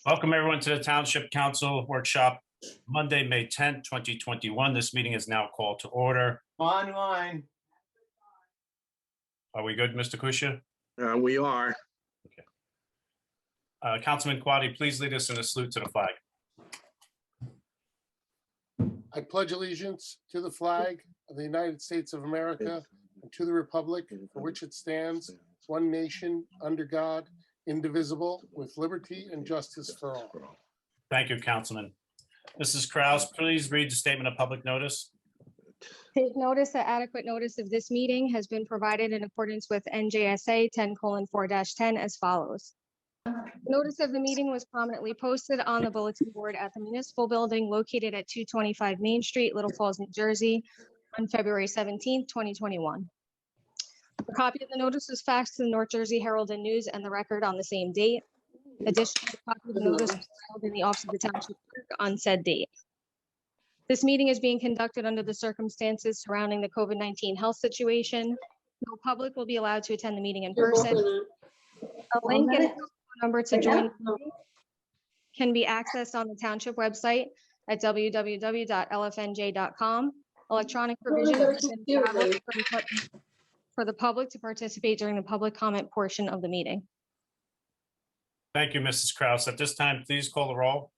Welcome everyone to the Township Council Workshop, Monday, May 10th, 2021. This meeting is now called to order. Online. Are we good, Mr. Kusia? We are. Okay. Councilman Quaddy, please lead us in a salute to the flag. I pledge allegiance to the flag of the United States of America and to the republic for which it stands, one nation, under God, indivisible, with liberty and justice for all. Thank you, Councilman. Mrs. Kraus, please read the statement of public notice. Take notice that adequate notice of this meeting has been provided in accordance with NJSA 10:4-10 as follows. Notice of the meeting was prominently posted on the bulletin board at the municipal building located at 225 Main Street, Little Falls, New Jersey, on February 17th, 2021. A copy of the notice was faxed to the North Jersey Herald and News and the Record on the same date. Additionally, a copy of the notice was filed in the office of the township clerk on said date. This meeting is being conducted under the circumstances surrounding the COVID-19 health situation. No public will be allowed to attend the meeting in person. A link and a phone number to join the meeting can be accessed on the township website at www.lfnj.com. Electronic provision has been established for the public to participate during the public comment portion of the meeting. Thank you, Mrs. Kraus. At this time, please call the roll.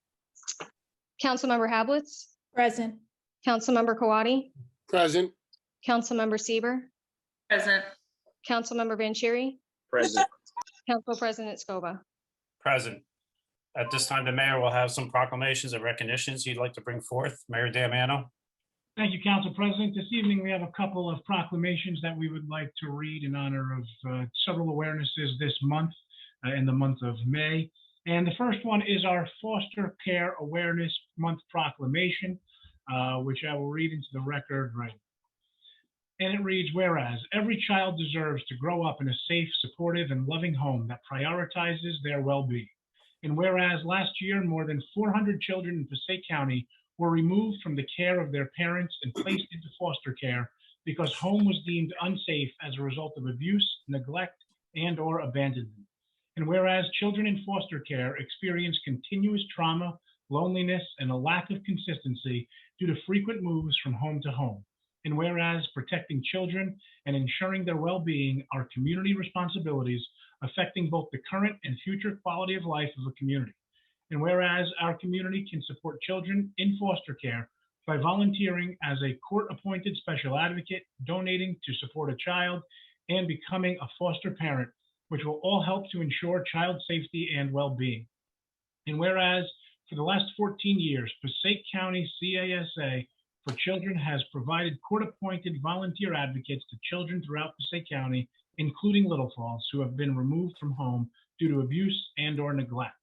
Councilmember Hablitz, Present. Councilmember Kawadi, Present. Councilmember Sieber, Present. Councilmember Vanchery, Present. Council President Scoba. Present. At this time, the mayor will have some proclamations and recognitions he'd like to bring forth. Mayor Damiano. Thank you, Council President. This evening, we have a couple of proclamations that we would like to read in honor of several awarenesses this month, in the month of May. And the first one is our Foster Care Awareness Month proclamation, which I will read into the record right. And it reads, whereas every child deserves to grow up in a safe, supportive, and loving home that prioritizes their well-being. And whereas last year, more than 400 children in Passaic County were removed from the care of their parents and placed into foster care because home was deemed unsafe as a result of abuse, neglect, and/or abandonment. And whereas children in foster care experience continuous trauma, loneliness, and a lack of consistency due to frequent moves from home to home. And whereas protecting children and ensuring their well-being are community responsibilities affecting both the current and future quality of life of a community. And whereas our community can support children in foster care by volunteering as a court-appointed special advocate, donating to support a child, and becoming a foster parent, which will all help to ensure child safety and well-being. And whereas for the last 14 years, Passaic County CASA for Children has provided court-appointed volunteer advocates to children throughout Passaic County, including Little Falls, who have been removed from home due to abuse and/or neglect.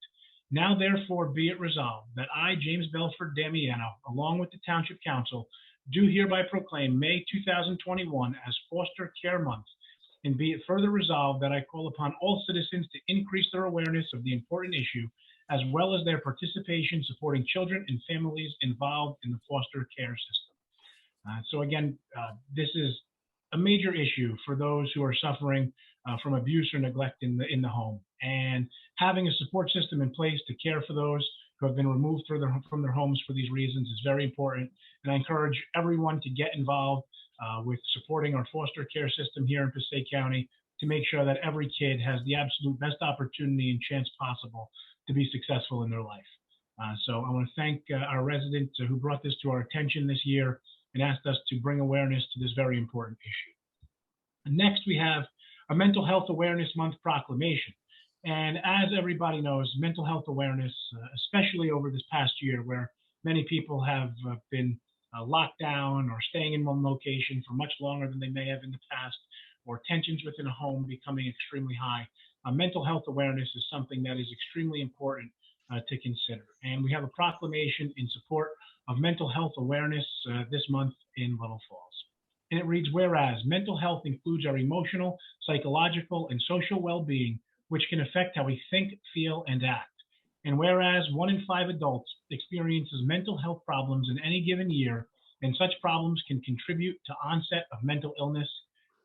Now, therefore, be it resolved that I, James Belford Damiano, along with the Township Council, do hereby proclaim May 2021 as Foster Care Month, and be it further resolved that I call upon all citizens to increase their awareness of the important issue, as well as their participation supporting children and families involved in the foster care system. So again, this is a major issue for those who are suffering from abuse or neglect in the home. And having a support system in place to care for those who have been removed from their homes for these reasons is very important. And I encourage everyone to get involved with supporting our foster care system here in Passaic County to make sure that every kid has the absolute best opportunity and chance possible to be successful in their life. So I want to thank our resident who brought this to our attention this year and asked us to bring awareness to this very important issue. And next, we have a Mental Health Awareness Month proclamation. And as everybody knows, mental health awareness, especially over this past year where many people have been locked down or staying in one location for much longer than they may have in the past, or tensions within a home becoming extremely high, mental health awareness is something that is extremely important to consider. And we have a proclamation in support of mental health awareness this month in Little Falls. And it reads, whereas mental health includes our emotional, psychological, and social well-being, which can affect how we think, feel, and act. And whereas 1 in 5 adults experiences mental health problems in any given year, and such problems can contribute to onset of mental illness.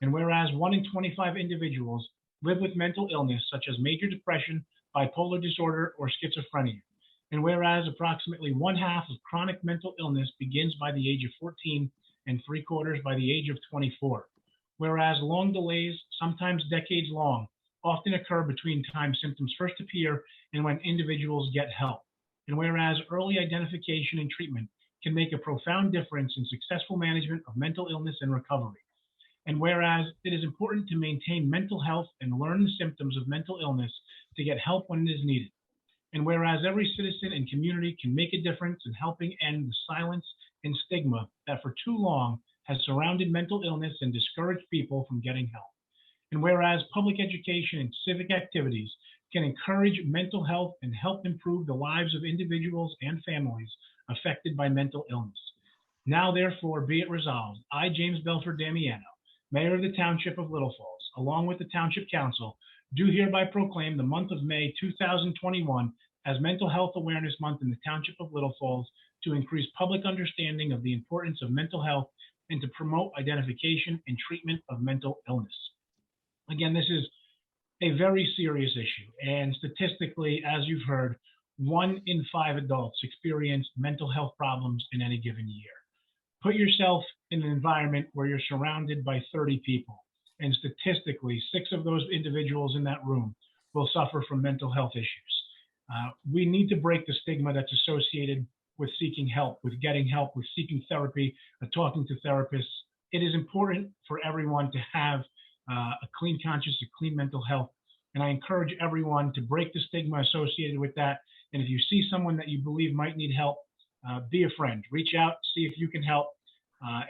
And whereas 1 in 25 individuals live with mental illness, such as major depression, bipolar disorder, or schizophrenia. And whereas approximately 1/2 of chronic mental illness begins by the age of 14 and 3/4 by the age of 24. Whereas long delays, sometimes decades long, often occur between time symptoms first appear and when individuals get help. And whereas early identification and treatment can make a profound difference in successful management of mental illness and recovery. And whereas it is important to maintain mental health and learn the symptoms of mental illness to get help when it is needed. And whereas every citizen and community can make a difference in helping end the silence and stigma that for too long has surrounded mental illness and discouraged people from getting help. And whereas public education and civic activities can encourage mental health and help improve the lives of individuals and families affected by mental illness. Now, therefore, be it resolved, I, James Belford Damiano, Mayor of the Township of Little Falls, along with the Township Council, do hereby proclaim the month of May 2021 as Mental Health Awareness Month in the Township of Little Falls to increase public understanding of the importance of mental health and to promote identification and treatment of mental illness. Again, this is a very serious issue, and statistically, as you've heard, 1 in 5 adults experience mental health problems in any given year. Put yourself in an environment where you're surrounded by 30 people, and statistically, 6 of those individuals in that room will suffer from mental health issues. We need to break the stigma that's associated with seeking help, with getting help, with seeking therapy, talking to therapists. It is important for everyone to have a clean conscience, a clean mental health. And I encourage everyone to break the stigma associated with that. And if you see someone that you believe might need help, be a friend, reach out, see if you can help.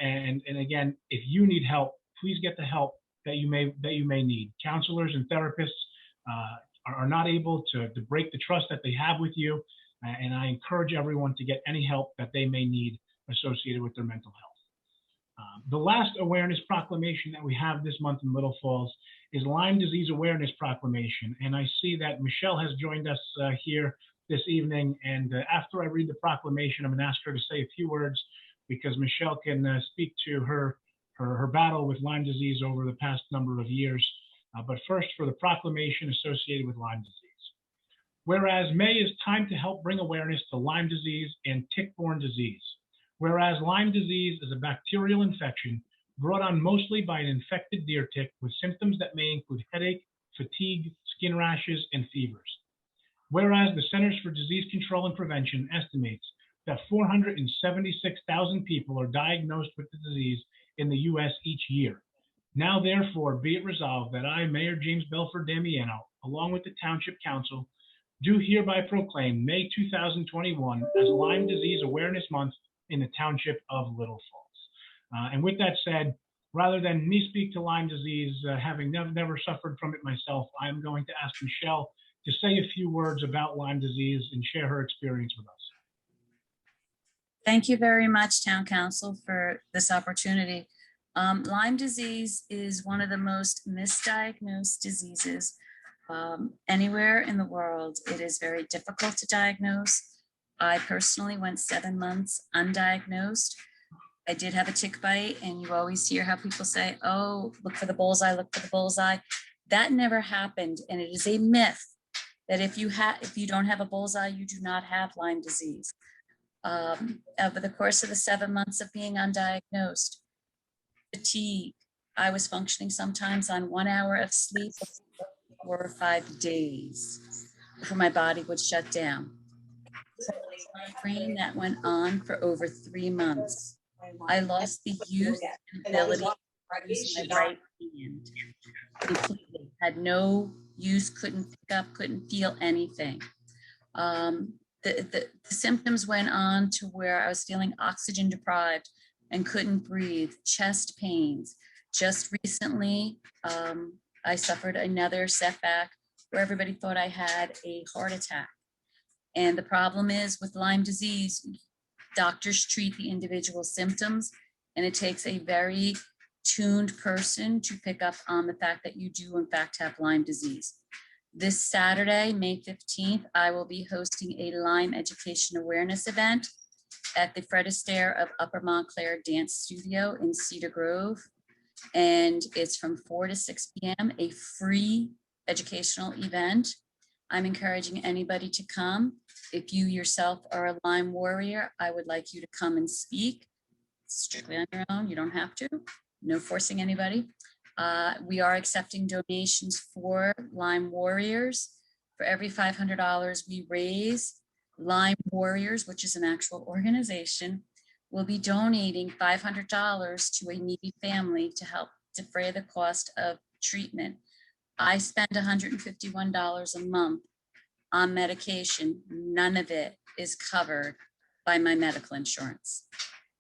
And again, if you need help, please get the help that you may need. Counselors and therapists are not able to break the trust that they have with you. And I encourage everyone to get any help that they may need associated with their mental health. The last awareness proclamation that we have this month in Little Falls is Lyme Disease Awareness Proclamation. And I see that Michelle has joined us here this evening. And after I read the proclamation, I'm going to ask her to say a few words because Michelle can speak to her battle with Lyme disease over the past number of years. But first, for the proclamation associated with Lyme disease. Whereas May is time to help bring awareness to Lyme disease and tick-borne disease. Whereas Lyme disease is a bacterial infection brought on mostly by an infected deer tick with symptoms that may include headache, fatigue, skin rashes, and fevers. Whereas the Centers for Disease Control and Prevention estimates that 476,000 people are diagnosed with the disease in the U.S. each year. Now, therefore, be it resolved that I, Mayor James Belford Damiano, along with the Township Council, do hereby proclaim May 2021 as Lyme Disease Awareness Month in the Township of Little Falls. And with that said, rather than me speak to Lyme disease, having never suffered from it myself, I'm going to ask Michelle to say a few words about Lyme disease and share her experience with us. Thank you very much, Town Council, for this opportunity. Lyme disease is one of the most misdiagnosed diseases anywhere in the world. It is very difficult to diagnose. I personally went 7 months undiagnosed. I did have a tick bite, and you always hear how people say, oh, look for the bullseye, look for the bullseye. That never happened, and it is a myth that if you don't have a bullseye, you do not have Lyme disease. Over the course of the 7 months of being undiagnosed, fatigue, I was functioning sometimes on 1 hour of sleep for 4 or 5 days before my body would shut down. Migraine that went on for over 3 months. I lost the use and ability to use my right hand completely. Had no use, couldn't pick up, couldn't feel anything. The symptoms went on to where I was feeling oxygen deprived and couldn't breathe, chest pains. Just recently, I suffered another setback where everybody thought I had a heart attack. And the problem is with Lyme disease, doctors treat the individual symptoms, and it takes a very tuned person to pick up on the fact that you do in fact have Lyme disease. This Saturday, May 15th, I will be hosting a Lyme education awareness event at the Fred Astaire of Upper Montclair Dance Studio in Cedar Grove. And it's from 4 to 6 p.m., a free educational event. I'm encouraging anybody to come. If you yourself are a Lyme warrior, I would like you to come and speak strictly on your own. You don't have to. No forcing anybody. We are accepting donations for Lyme warriors. For every $500 we raise, Lyme Warriors, which is an actual organization, will be donating $500 to a needy family to help defray the cost of treatment. I spend $151 a month on medication. None of it is covered by my medical insurance.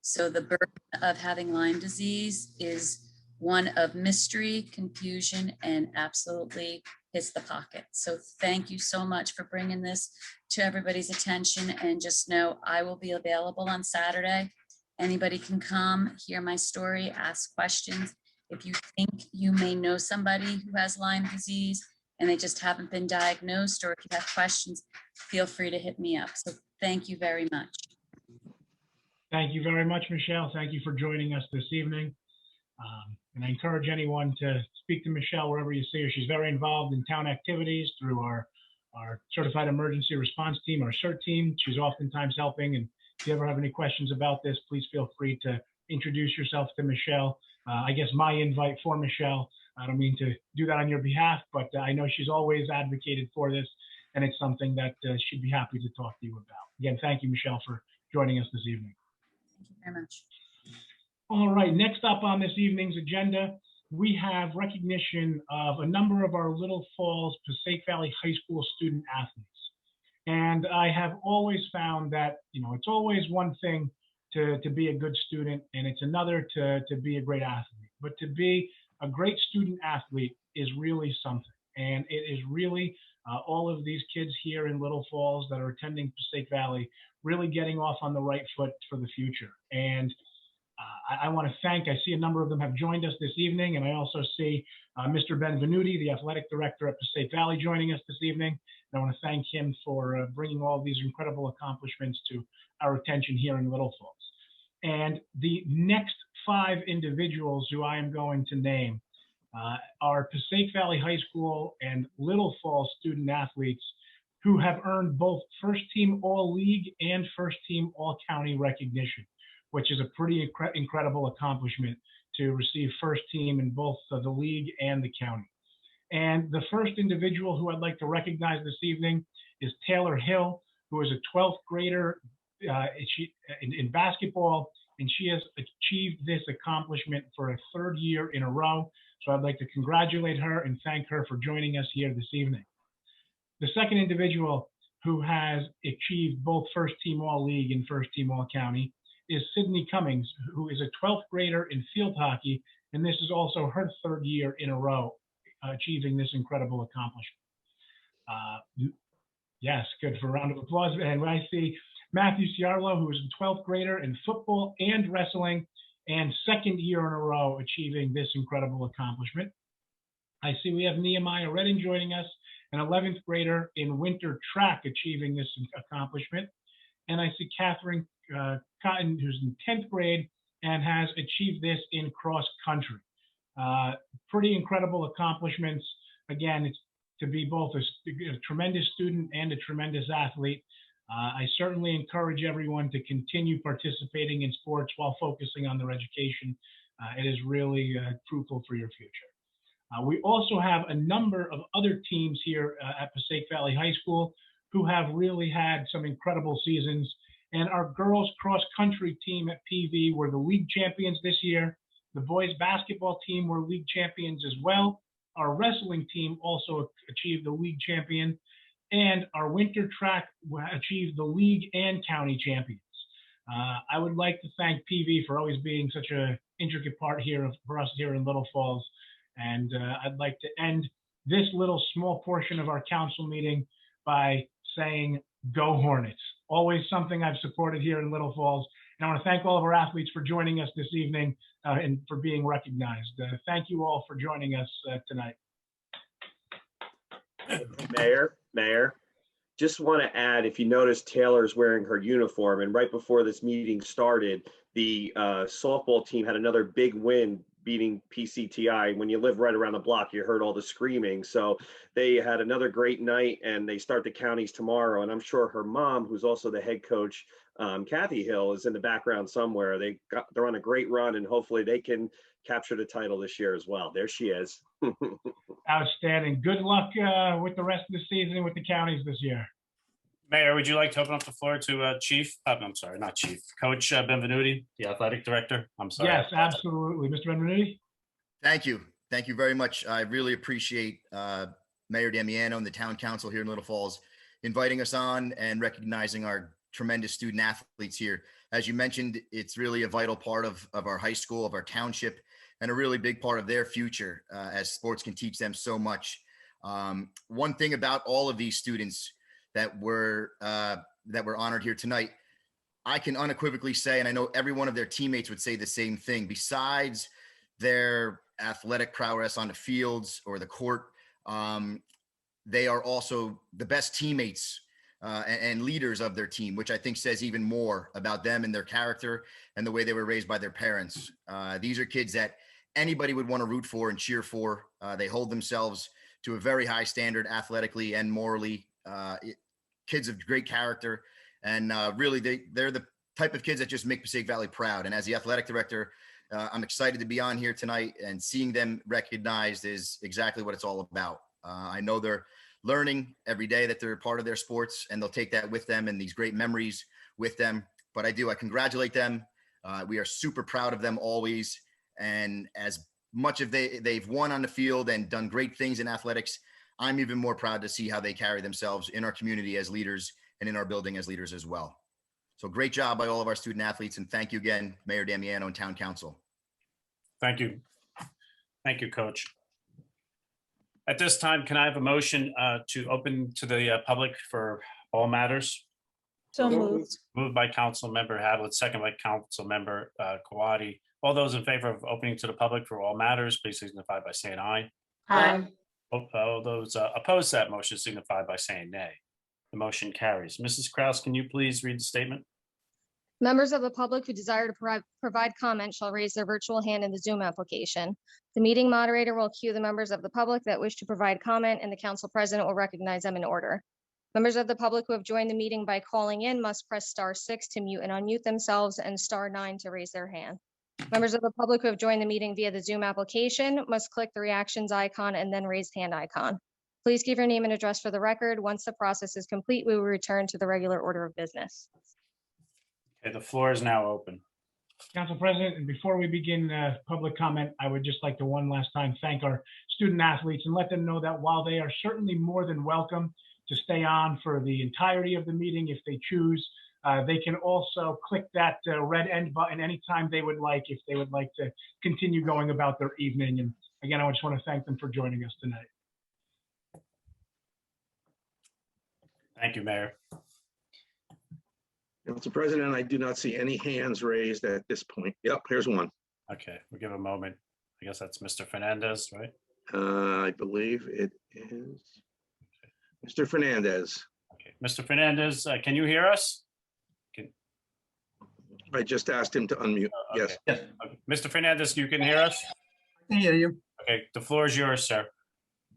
So the burden of having Lyme disease is one of mystery, confusion, and absolutely hits the pocket. So thank you so much for bringing this to everybody's attention, and just know I will be available on Saturday. Anybody can come, hear my story, ask questions. If you think you may know somebody who has Lyme disease and they just haven't been diagnosed, or if you have questions, feel free to hit me up. So thank you very much. Thank you very much, Michelle. Thank you for joining us this evening. And I encourage anyone to speak to Michelle wherever you see her. She's very involved in town activities through our Certified Emergency Response Team, our CERT team. She's oftentimes helping. And if you ever have any questions about this, please feel free to introduce yourself to Michelle. I guess my invite for Michelle, I don't mean to do that on your behalf, but I know she's always advocated for this, and it's something that she'd be happy to talk to you about. Again, thank you, Michelle, for joining us this evening. Thank you very much. All right, next up on this evening's agenda, we have recognition of a number of our Little Falls Passaic Valley High School student athletes. And I have always found that, it's always one thing to be a good student, and it's another to be a great athlete. But to be a great student athlete is really something. And it is really all of these kids here in Little Falls that are attending Passaic Valley really getting off on the right foot for the future. And I want to thank, I see a number of them have joined us this evening, and I also see Mr. Benvenuti, the athletic director at Passaic Valley, joining us this evening. And I want to thank him for bringing all these incredible accomplishments to our attention here in Little Falls. And the next 5 individuals who I am going to name are Passaic Valley High School and Little Falls student athletes who have earned both first team All-League and first team All-County recognition, which is a pretty incredible accomplishment to receive first team in both the league and the county. And the first individual who I'd like to recognize this evening is Taylor Hill, who is a 12th grader in basketball, and she has achieved this accomplishment for a 3rd year in a row. So I'd like to congratulate her and thank her for joining us here this evening. The second individual who has achieved both first team All-League and first team All-County is Sydney Cummings, who is a 12th grader in field hockey, and this is also her 3rd year in a row achieving this incredible accomplishment. Yes, good, for a round of applause. And I see Matthew Ciarlo, who is a 12th grader in football and wrestling, and 2nd year in a row achieving this incredible accomplishment. I see we have Nehemiah Redding joining us, an 11th grader in winter track achieving this accomplishment. And I see Catherine Cotton, who's in 10th grade and has achieved this in cross country. Pretty incredible accomplishments. Again, it's to be both a tremendous student and a tremendous athlete. I certainly encourage everyone to continue participating in sports while focusing on their education. It is really fruitful for your future. We also have a number of other teams here at Passaic Valley High School who have really had some incredible seasons. And our girls cross country team at PV were the league champions this year. The boys basketball team were league champions as well. Our wrestling team also achieved the league champion. And our winter track achieved the league and county champions. I would like to thank PV for always being such an intricate part here for us here in Little Falls. And I'd like to end this little small portion of our council meeting by saying, go Hornets. Always something I've supported here in Little Falls. And I want to thank all of our athletes for joining us this evening and for being recognized. Thank you all for joining us tonight. Mayor, just want to add, if you notice, Taylor's wearing her uniform, and right before this meeting started, the softball team had another big win beating PCTI. When you live right around the block, you heard all the screaming. So they had another great night, and they start the counties tomorrow. And I'm sure her mom, who's also the head coach, Kathy Hill, is in the background somewhere. They're on a great run, and hopefully they can capture the title this year as well. There she is. Outstanding. Good luck with the rest of the season with the counties this year. Mayor, would you like to open up the floor to Chief? I'm sorry, not Chief, Coach Benvenuti, the athletic director? I'm sorry. Yes, absolutely. Mr. Benvenuti? Thank you. Thank you very much. I really appreciate Mayor Damiano and the town council here in Little Falls inviting us on and recognizing our tremendous student athletes here. As you mentioned, it's really a vital part of our high school, of our township, and a really big part of their future, as sports can teach them so much. One thing about all of these students that were honored here tonight, I can unequivocally say, and I know every one of their teammates would say the same thing, besides their athletic prowess on the fields or the court, they are also the best teammates and leaders of their team, which I think says even more about them and their character and the way they were raised by their parents. These are kids that anybody would want to root for and cheer for. They hold themselves to a very high standard athletically and morally. Kids of great character, and really they're the type of kids that just make Passaic Valley proud. And as the athletic director, I'm excited to be on here tonight, and seeing them recognized is exactly what it's all about. I know they're learning every day that they're a part of their sports, and they'll take that with them and these great memories with them. But I congratulate them. We are super proud of them always. And as much as they've won on the field and done great things in athletics, I'm even more proud to see how they carry themselves in our community as leaders and in our building as leaders as well. So great job by all of our student athletes, and thank you again, Mayor Damiano and Town Council. Thank you. Thank you, Coach. At this time, can I have a motion to open to the public for all matters? So moved. Moved by Council Member Hadley, second by Council Member Kawadi. All those in favor of opening to the public for all matters, please signify by saying aye. Aye. All those opposed to that motion signify by saying nay. The motion carries. Mrs. Kraus, can you please read the statement? Members of the public who desire to provide comment shall raise their virtual hand in the Zoom application. The meeting moderator will cue the members of the public that wish to provide comment, and the council president will recognize them in order. Members of the public who have joined the meeting by calling in must press *6 to mute and unmute themselves and *9 to raise their hand. Members of the public who have joined the meeting via the Zoom application must click the reactions icon and then raised hand icon. Please give your name and address for the record. Once the process is complete, we will return to the regular order of business. Okay, the floor is now open. Council President, and before we begin public comment, I would just like to one last time thank our student athletes and let them know that while they are certainly more than welcome to stay on for the entirety of the meeting if they choose, they can also click that red end button anytime they would like, if they would like to continue going about their evening. And again, I just want to thank them for joining us tonight. Thank you, Mayor. Council President, I do not see any hands raised at this point. Yep, here's one. Okay, we'll give a moment. I guess that's Mr. Fernandez, right? I believe it is Mr. Fernandez. Okay, Mr. Fernandez, can you hear us? I just asked him to unmute. Yes. Okay. Mr. Fernandez, you can hear us? I can hear you. Okay, the floor is yours, sir.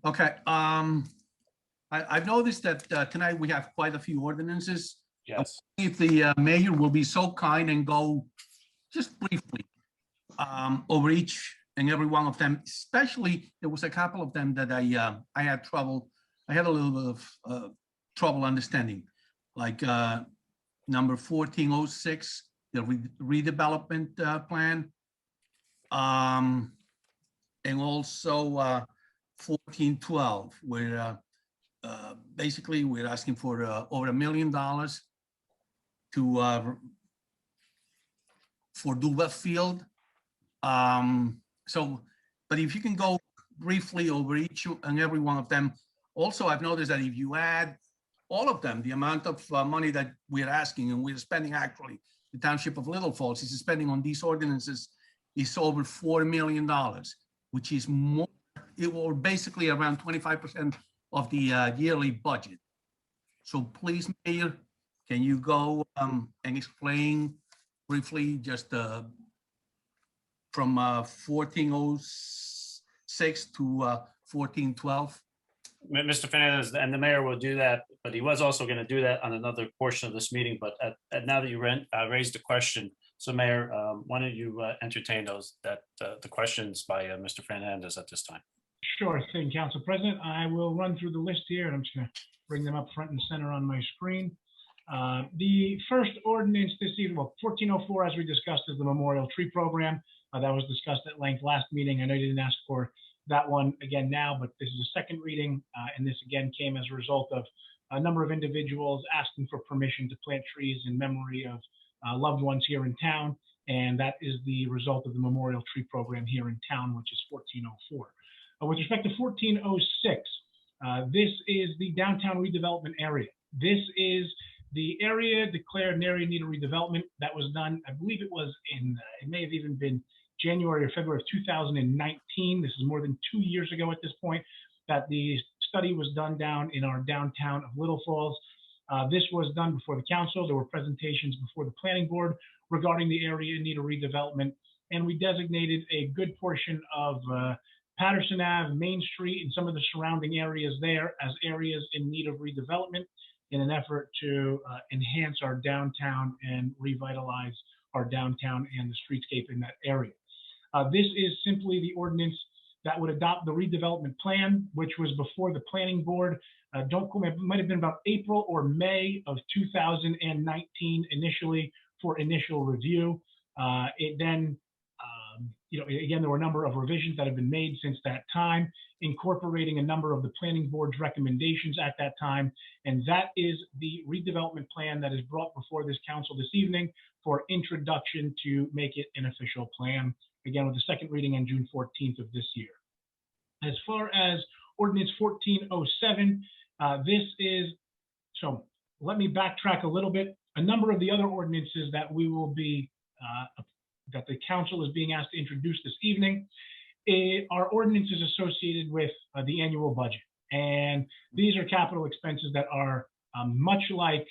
Okay. I've noticed that tonight we have quite a few ordinances. Yes. If the mayor will be so kind and go just briefly over each and every one of them, especially there was a couple of them that I had a little bit of trouble understanding, like number 1406, the redevelopment plan, and also 1412, where basically we're asking for over $1 million to for Duva Field. But if you can go briefly over each and every one of them. Also, I've noticed that if you add all of them, the amount of money that we're asking and we're spending, actually, the Township of Little Falls is spending on these ordinances is over $4 million, which is more, it will basically around 25% of the yearly budget. So please, Mayor, can you go and explain briefly just the from 1406 to 1412. Mr. Fernandez, and the mayor will do that, but he was also going to do that on another portion of this meeting. But now that you raised the question, so Mayor, why don't you entertain the questions by Mr. Fernandez at this time? Sure thing, Council President. I will run through the list here, and I'm just going to bring them up front and center on my screen. The first ordinance this evening, well, 1404, as we discussed, is the Memorial Tree Program. That was discussed at length last meeting. I know you didn't ask for that one again now, but this is a second reading, and this again came as a result of a number of individuals asking for permission to plant trees in memory of loved ones here in town, and that is the result of the Memorial Tree Program here in town, which is 1404. With respect to 1406, this is the downtown redevelopment area. This is the area declared an area in need of redevelopment that was done, I believe it was in, it may have even been January or February of 2019. This is more than 2 years ago at this point that the study was done down in our downtown of Little Falls. This was done before the council. There were presentations before the planning board regarding the area in need of redevelopment. And we designated a good portion of Patterson Ave, Main Street, and some of the surrounding areas there as areas in need of redevelopment in an effort to enhance our downtown and revitalize our downtown and the streetscape in that area. This is simply the ordinance that would adopt the redevelopment plan, which was before the planning board. Don't quote me, it might have been about April or May of 2019 initially for initial review. It then, again, there were a number of revisions that have been made since that time, incorporating a number of the planning board's recommendations at that time. And that is the redevelopment plan that is brought before this council this evening for introduction to make it an official plan, again, with the second reading on June 14th of this year. As far as ordinance 1407, this is, so let me backtrack a little bit. A number of the other ordinances that we will be, that the council is being asked to introduce this evening are ordinances associated with the annual budget. And these are capital expenses that are much like,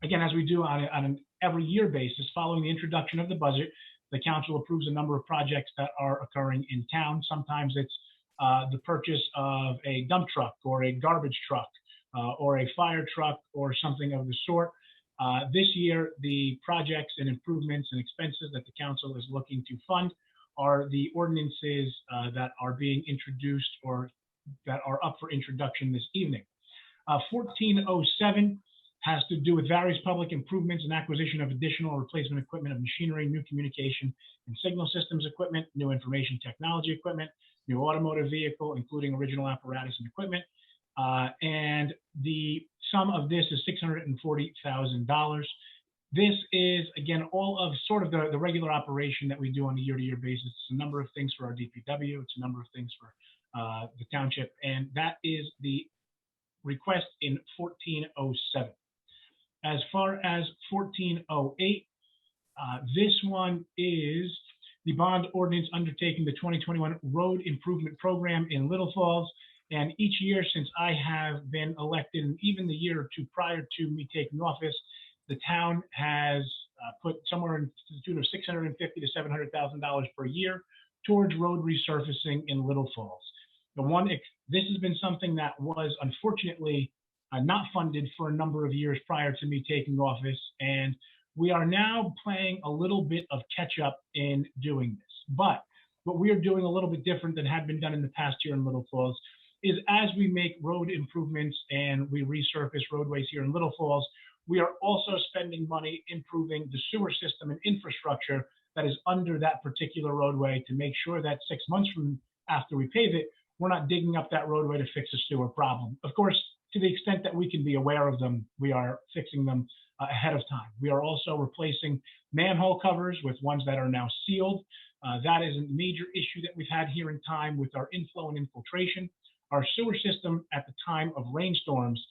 again, as we do on an every year basis, following the introduction of the budget, the council approves a number of projects that are occurring in town. Sometimes it's the purchase of a dump truck or a garbage truck or a fire truck or something of the sort. This year, the projects and improvements and expenses that the council is looking to fund are the ordinances that are being introduced or that are up for introduction this evening. 1407 has to do with various public improvements and acquisition of additional replacement equipment of machinery, new communication and signal systems equipment, new information technology equipment, new automotive vehicle, including original apparatus and equipment. And the sum of this is $640,000. This is, again, all of sort of the regular operation that we do on a year-to-year basis. It's a number of things for our DPW. It's a number of things for the township. And that is the request in 1407. As far as 1408, this one is the bond ordinance undertaking the 2021 road improvement program in Little Falls. And each year since I have been elected, and even the year or two prior to me taking office, the town has put somewhere in the tune of $650,000 to $700,000 per year towards road resurfacing in Little Falls. This has been something that was unfortunately not funded for a number of years prior to me taking office, and we are now playing a little bit of catch up in doing this. But what we are doing a little bit different than had been done in the past year in Little Falls is as we make road improvements and we resurface roadways here in Little Falls, we are also spending money improving the sewer system and infrastructure that is under that particular roadway to make sure that 6 months from after we pave it, we're not digging up that roadway to fix a sewer problem. Of course, to the extent that we can be aware of them, we are fixing them ahead of time. We are also replacing manhole covers with ones that are now sealed. That is a major issue that we've had here in time with our inflow and infiltration. Our sewer system at the time of rainstorms,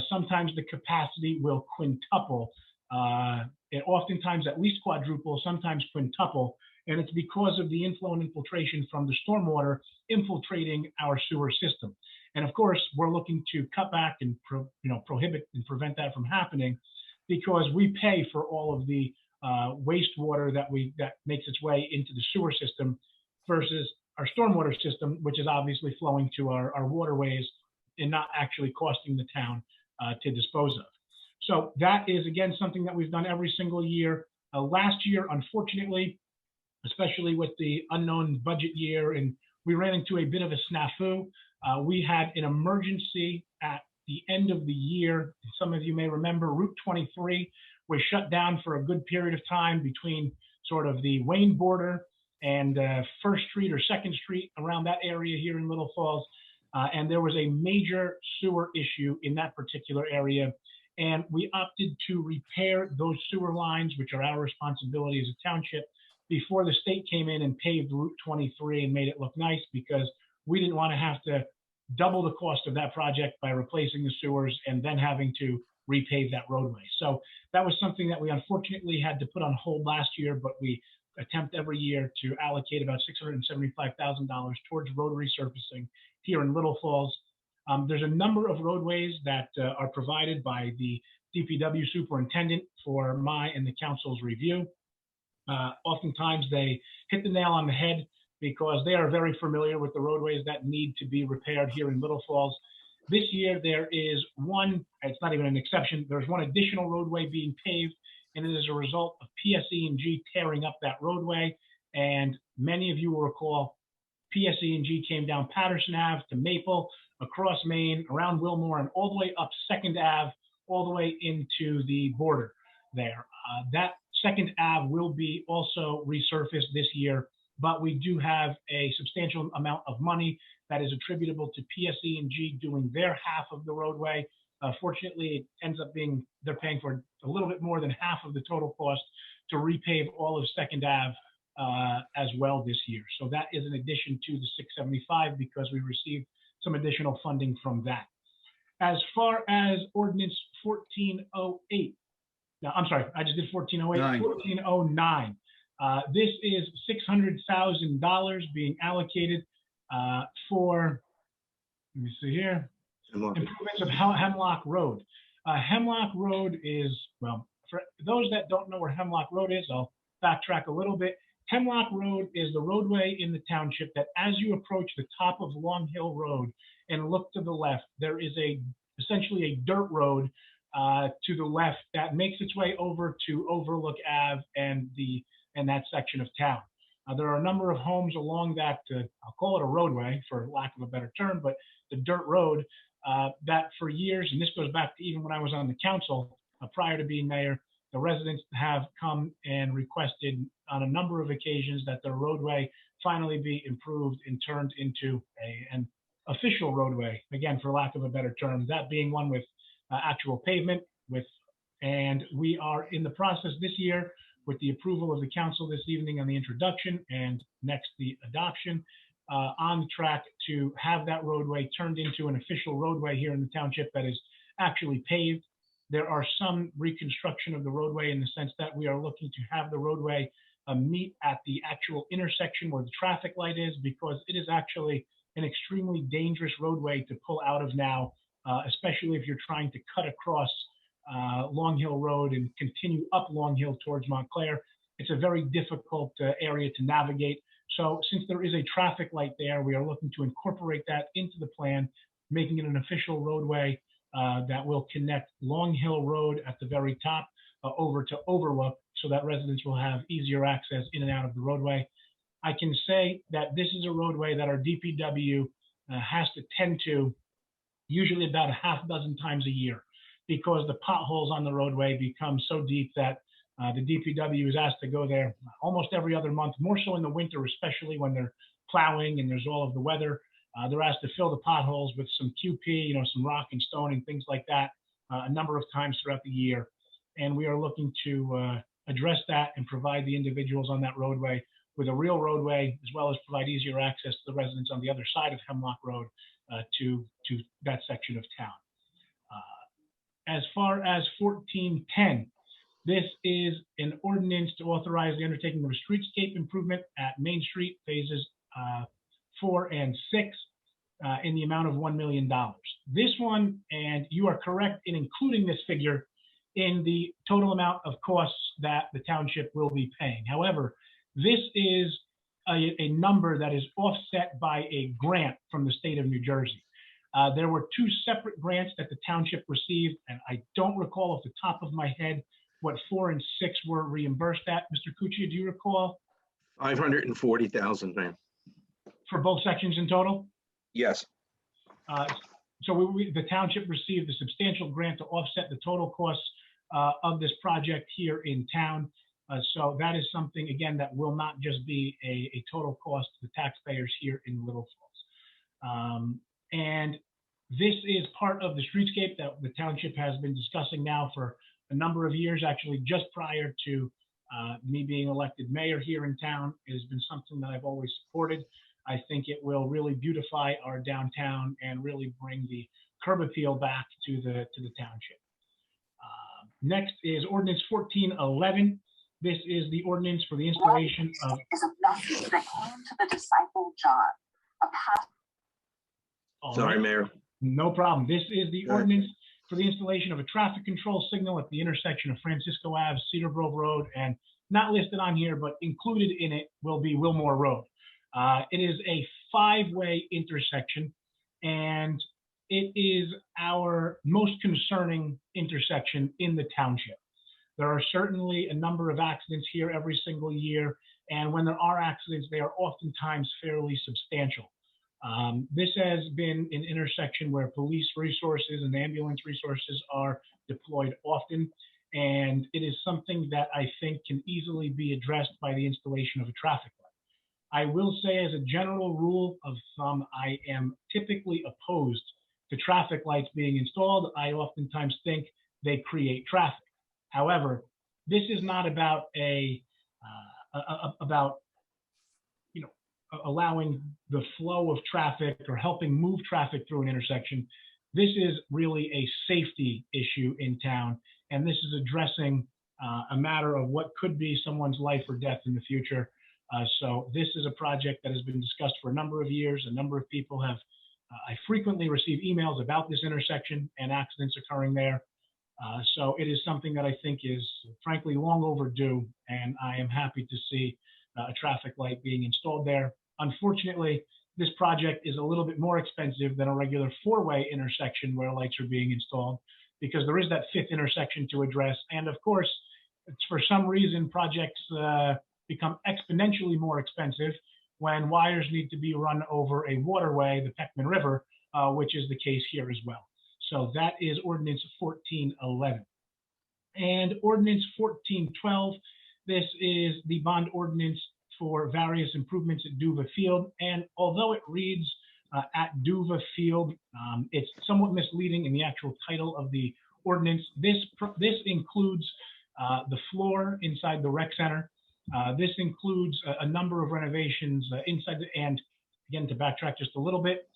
sometimes the capacity will quintuple, and oftentimes at least quadruple, sometimes quintuple. And it's because of the inflow and infiltration from the stormwater infiltrating our sewer system. And of course, we're looking to cut back and prohibit and prevent that from happening, because we pay for all of the wastewater that makes its way into the sewer system versus our stormwater system, which is obviously flowing to our waterways and not actually costing the town to dispose of. So that is, again, something that we've done every single year. Last year, unfortunately, especially with the unknown budget year, and we ran into a bit of a snafu. We had an emergency at the end of the year. Some of you may remember Route 23 was shut down for a good period of time between sort of the Wayne border and First Street or Second Street, around that area here in Little Falls. And there was a major sewer issue in that particular area. And we opted to repair those sewer lines, which are our responsibility as a township, before the state came in and paved Route 23 and made it look nice, because we didn't want to have to double the cost of that project by replacing the sewers and then having to repave that roadway. So that was something that we unfortunately had to put on hold last year, but we attempt every year to allocate about $675,000 towards road resurfacing here in Little Falls. There's a number of roadways that are provided by the DPW superintendent for my and the council's review. Oftentimes they hit the nail on the head because they are very familiar with the roadways that need to be repaired here in Little Falls. This year there is one, it's not even an exception, there's one additional roadway being paved, and it is a result of PSE&G tearing up that roadway. And many of you will recall PSE&G came down Patterson Ave to Maple, across Main, around Wilmore, and all the way up Second Ave, all the way into the border there. That Second Ave will be also resurfaced this year, but we do have a substantial amount of money that is attributable to PSE&G doing their half of the roadway. Fortunately, it ends up being, they're paying for a little bit more than half of the total cost to repave all of Second Ave as well this year. So that is an addition to the 675 because we received some additional funding from that. As far as ordinance 1408, now I'm sorry, I just did 1408, 1409. This is $600,000 being allocated for, let me see here, improvements of Hemlock Road. Hemlock Road is, well, for those that don't know where Hemlock Road is, I'll backtrack a little bit. Hemlock Road is the roadway in the township that as you approach the top of Long Hill Road and look to the left, there is essentially a dirt road to the left that makes its way over to Overlook Ave and that section of town. There are a number of homes along that, I'll call it a roadway for lack of a better term, but the dirt road that for years, and this goes back to even when I was on the council prior to being mayor, the residents have come and requested on a number of occasions that the roadway finally be improved and turned into an official roadway, again, for lack of a better term, that being one with actual pavement and we are in the process this year with the approval of the council this evening on the introduction and next the adoption on track to have that roadway turned into an official roadway here in the township that is actually paved. There are some reconstruction of the roadway in the sense that we are looking to have the roadway meet at the actual intersection where the traffic light is, because it is actually an extremely dangerous roadway to pull out of now, especially if you're trying to cut across Long Hill Road and continue up Long Hill towards Montclair. It's a very difficult area to navigate. So since there is a traffic light there, we are looking to incorporate that into the plan, making it an official roadway that will connect Long Hill Road at the very top over to Overlook so that residents will have easier access in and out of the roadway. I can say that this is a roadway that our DPW has to tend to usually about a half dozen times a year because the potholes on the roadway become so deep that the DPW is asked to go there almost every other month, more so in the winter, especially when they're plowing and there's all of the weather. They're asked to fill the potholes with some QP, some rock and stone and things like that a number of times throughout the year. And we are looking to address that and provide the individuals on that roadway with a real roadway, as well as provide easier access to the residents on the other side of Hemlock Road to that section of town. As far as 1410, this is an ordinance to authorize the undertaking of a streetscape improvement at Main Street phases 4 and 6 in the amount of $1 million. This one, and you are correct in including this figure in the total amount of costs that the township will be paying. However, this is a number that is offset by a grant from the state of New Jersey. There were two separate grants that the township received, and I don't recall off the top of my head what 4 and 6 were reimbursed at. Mr. Cuccia, do you recall 540,000, man. for both sections in total? Yes. So the township received a substantial grant to offset the total costs of this project here in town. So that is something, again, that will not just be a total cost to the taxpayers here in Little Falls. And this is part of the streetscape that the township has been discussing now for a number of years, actually just prior to me being elected mayor here in town. It has been something that I've always supported. I think it will really beautify our downtown and really bring the curb appeal back to the township. Next is ordinance 1411. This is the ordinance for the installation of. Is a message that came to the disciple John, a pastor. Sorry, Mayor. No problem. This is the ordinance for the installation of a traffic control signal at the intersection of Francisco Ave, Cedar Grove Road, and not listed on here, but included in it will be Wilmore Road. It is a 5-way intersection, and it is our most concerning intersection in the township. There are certainly a number of accidents here every single year, and when there are accidents, they are oftentimes fairly substantial. This has been an intersection where police resources and ambulance resources are deployed often, and it is something that I think can easily be addressed by the installation of a traffic light. I will say, as a general rule of thumb, I am typically opposed to traffic lights being installed. I oftentimes think they create traffic. However, this is not about allowing the flow of traffic or helping move traffic through an intersection. This is really a safety issue in town, and this is addressing a matter of what could be someone's life or death in the future. So this is a project that has been discussed for a number of years. A number of people have, I frequently receive emails about this intersection and accidents occurring there. So it is something that I think is frankly long overdue, and I am happy to see a traffic light being installed there. Unfortunately, this project is a little bit more expensive than a regular 4-way intersection where lights are being installed, because there is that 5th intersection to address. And of course, for some reason, projects become exponentially more expensive when wires need to be run over a waterway, the Peckman River, which is the case here as well. So that is ordinance 1411. And ordinance 1412, this is the bond ordinance for various improvements at Duva Field. And although it reads at Duva Field, it's somewhat misleading in the actual title of the ordinance. This includes the floor inside the rec center. This includes a number of renovations inside, and again, to backtrack just a little bit,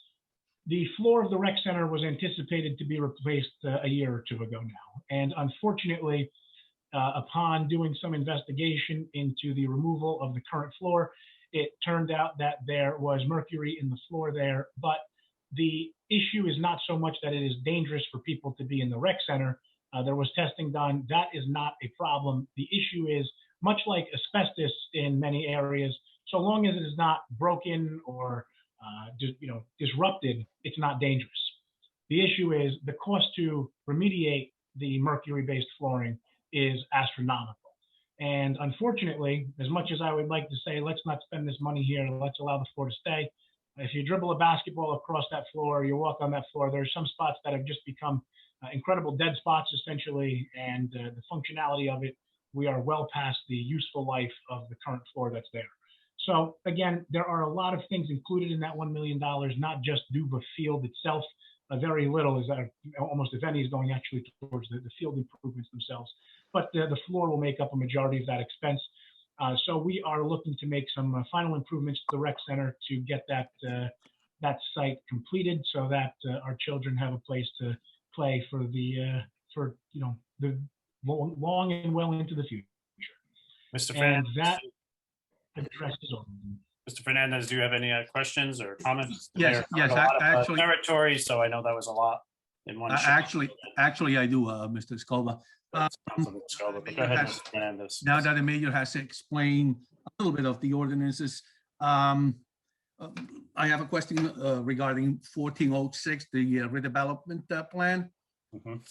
the floor of the rec center was anticipated to be replaced a year or 2 ago now. And unfortunately, upon doing some investigation into the removal of the current floor, it turned out that there was mercury in the floor there. But the issue is not so much that it is dangerous for people to be in the rec center. There was testing done. That is not a problem. The issue is, much like asbestos in many areas, so long as it is not broken or disrupted, it's not dangerous. The issue is the cost to remediate the mercury-based flooring is astronomical. And unfortunately, as much as I would like to say, let's not spend this money here, let's allow the floor to stay, if you dribble a basketball across that floor, you walk on that floor, there are some spots that have just become incredible dead spots, essentially, and the functionality of it, we are well past the useful life of the current floor that's there. So again, there are a lot of things included in that $1 million, not just Duva Field itself. Very little is almost, if any, is going actually towards the field improvements themselves. But the floor will make up a majority of that expense. So we are looking to make some final improvements to the rec center to get that site completed, so that our children have a place to play for the long and well into the future. Mr. And Fernandez, that addresses all. Mr. Fernandez, do you have any questions or comments? Yes, Mayor yes, covered a lot of, actually- territory, so I know that was a lot in one. Actually, I do, Mr. Scoba. Councilman Scarlett, but go ahead, Mr. Fernandez. Now that the mayor has explained a little bit of the ordinances, I have a question regarding 1406, the redevelopment plan. Mhm.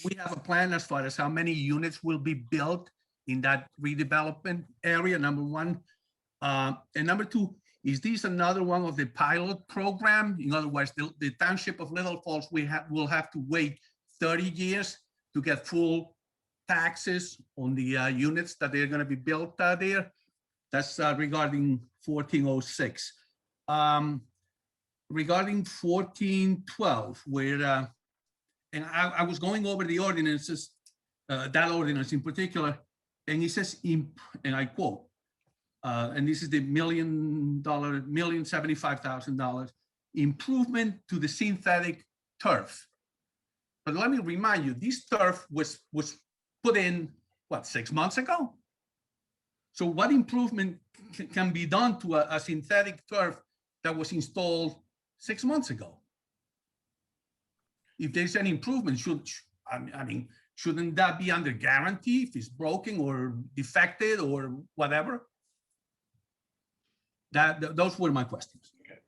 We have a plan as far as how many units will be built in that redevelopment area, number one. And number two, is this another one of the pilot program? In other words, the township of Little Falls, will have to wait 30 years to get full taxes on the units that they're going to be built there. That's regarding 1406. Regarding 1412, where, and I was going over the ordinances, that ordinance in particular, and it says, and I quote, and this is the $1,075,000 improvement to the synthetic turf. But let me remind you, this turf was put in, what, 6 months ago? So what improvement can be done to a synthetic turf that was installed 6 months ago? If there's any improvement, shouldn't that be under guarantee if it's broken or defected or whatever? Those were my questions. Okay.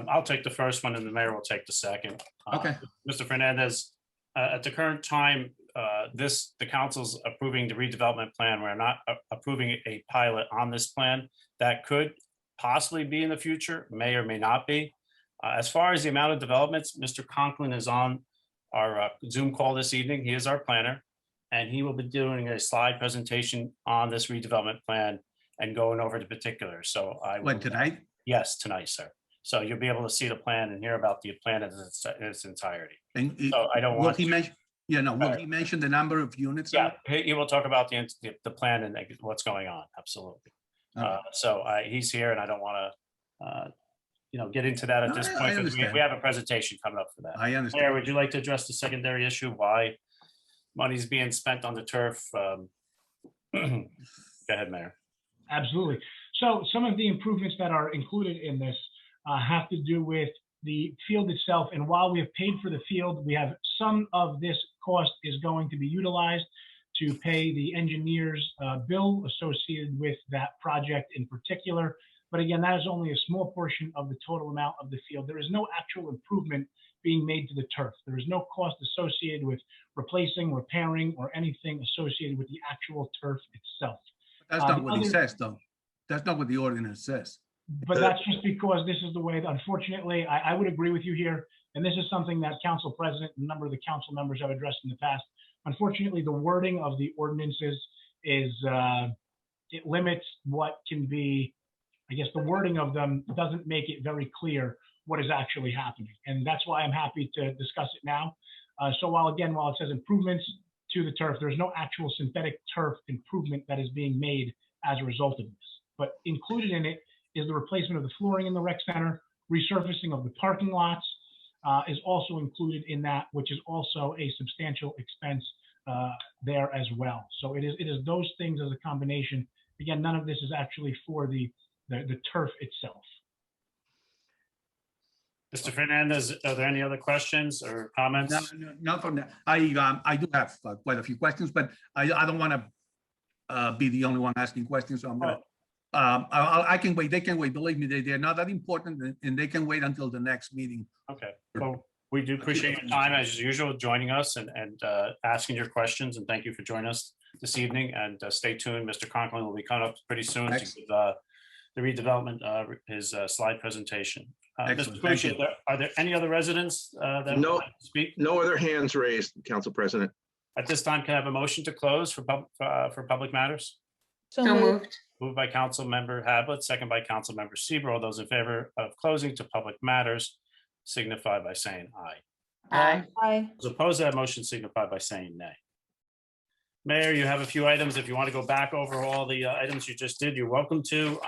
I'll take the first one and the mayor will take the second. Okay. Mr. Fernandez, at the current time, the council's approving the redevelopment plan. We're not approving a pilot on this plan. That could possibly be in the future, may or may not be. As far as the amount of developments, Mr. Conklin is on our Zoom call this evening. He is our planner, and he will be doing a slide presentation on this redevelopment plan and going over the particulars. So I will. When, tonight? Yes, tonight, sir. So you'll be able to see the plan and hear about the plan in its entirety. And So I don't will want he to. mention? Yeah, no. Will he mention the number of units? Yeah, he will talk about the plan and what's going on. Absolutely. Okay. So he's here, and I don't want to, get into that at No, this I point, because understand. we have a presentation coming up for that. I Mayor, understand. would you like to address the secondary issue? Why money's being spent on the turf? Go ahead, Mayor. Absolutely. So some of the improvements that are included in this have to do with the field itself. And while we have paid for the field, we have some of this cost is going to be utilized to pay the engineer's bill associated with that project in particular. But again, that is only a small portion of the total amount of the field. There is no actual improvement being made to the turf. There is no cost associated with replacing, repairing, or anything associated with the actual turf itself. That's not what he says, though. That's not what the ordinance says. But that's just because this is the way, unfortunately, I would agree with you here. And this is something that Council President and a number of the council members have addressed in the past. Unfortunately, the wording of the ordinances is, it limits what can be, I guess the wording of them doesn't make it very clear what is actually happening. And that's why I'm happy to discuss it now. So while it says improvements to the turf, there's no actual synthetic turf improvement that is being made as a result of this. But included in it is the replacement of the flooring in the rec center, resurfacing of the parking lots is also included in that, which is also a substantial expense there as well. So it is those things as a combination. Again, none of this is actually for the turf itself. Mr. Fernandez, are there any other questions or comments? No, not from that. I do have quite a few questions, but I don't want to be the only one asking questions. So I'm gonna. I can wait. They can wait. Believe me, they're not that important, and they can wait until the next meeting. Okay. Well, we do appreciate your time as usual, joining us and asking your questions. And thank you for joining us this evening. And stay tuned. Mr. Conklin will be coming up pretty soon to give the redevelopment his slide presentation. Mr. Kuchar, are there any other residents that would like to speak? No other hands raised, Council President. At this time, can I have a motion to close for public matters? So moved. Moved by Council Member Hablett, second by Council Member Seaver. All those in favor of closing to public matters signify by saying aye. Aye. Aye. Those opposed to that motion signify by saying nay. Mayor, you have a few items. If you want to go back over all the items you just did, you're welcome to.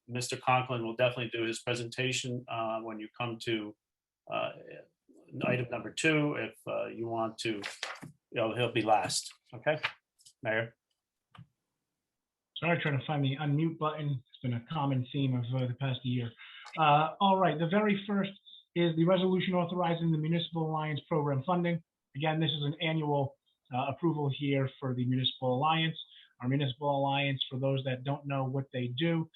Mr. Conklin will definitely do his presentation when you come to item number 2. If you want to, he'll be last. Okay, Mayor. Sorry, trying to find the unmute button. It's been a common theme of the past year. All right, the very first is the resolution authorizing the Municipal Alliance Program funding. Again, this is an annual approval here for the Municipal Alliance. Our Municipal Alliance, for those that don't know what they do,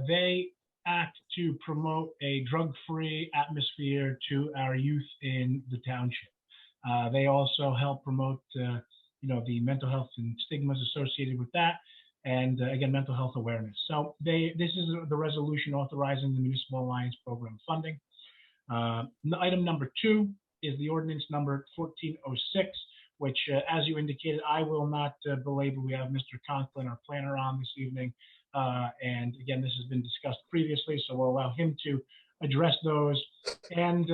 they act to promote a drug-free atmosphere to our youth in the township. They also help promote, the mental health and stigmas associated with that, and again, mental health awareness. So this is the resolution authorizing the Municipal Alliance program funding. Item number 2 is the ordinance number 1406, which, as you indicated, I will not belabor. We have Mr. Conklin, our planner, on this evening. And again, this has been discussed previously, so we'll allow him to address those. And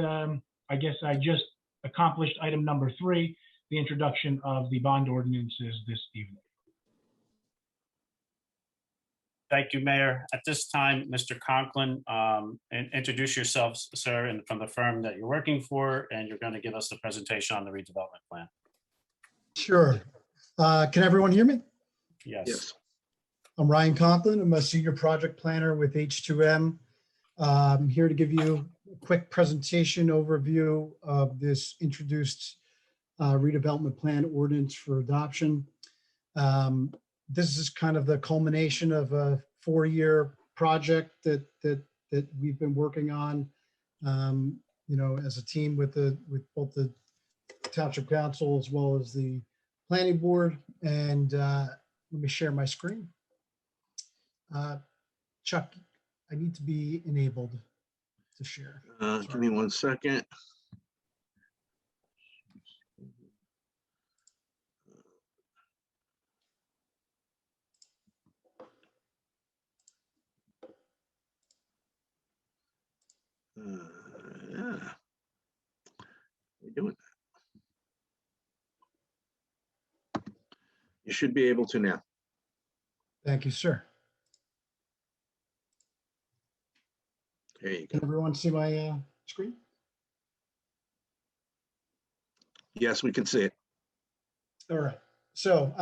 I guess I just accomplished item number 3, the introduction of the bond ordinances this evening. Thank you, Mayor. At this time, Mr. Conklin, introduce yourselves, sir, and from the firm that you're working for, and you're going to give us the presentation on the redevelopment plan. Sure. Can everyone hear me? Yes. I'm Ryan Conklin. I'm a senior project planner with H2M. I'm here to give you a quick presentation overview of this introduced redevelopment plan ordinance for adoption. This is kind of the culmination of a 4-year project that we've been working on, as a team with both the Township Council as well as the Planning Board. And let me share my screen. Chuck, I need to be enabled to share. Give me 1 second. Yeah. We're doing that. You should be able to now. Thank you, sir. There you Can go. everyone see my screen? Yes, we can see it. All right. So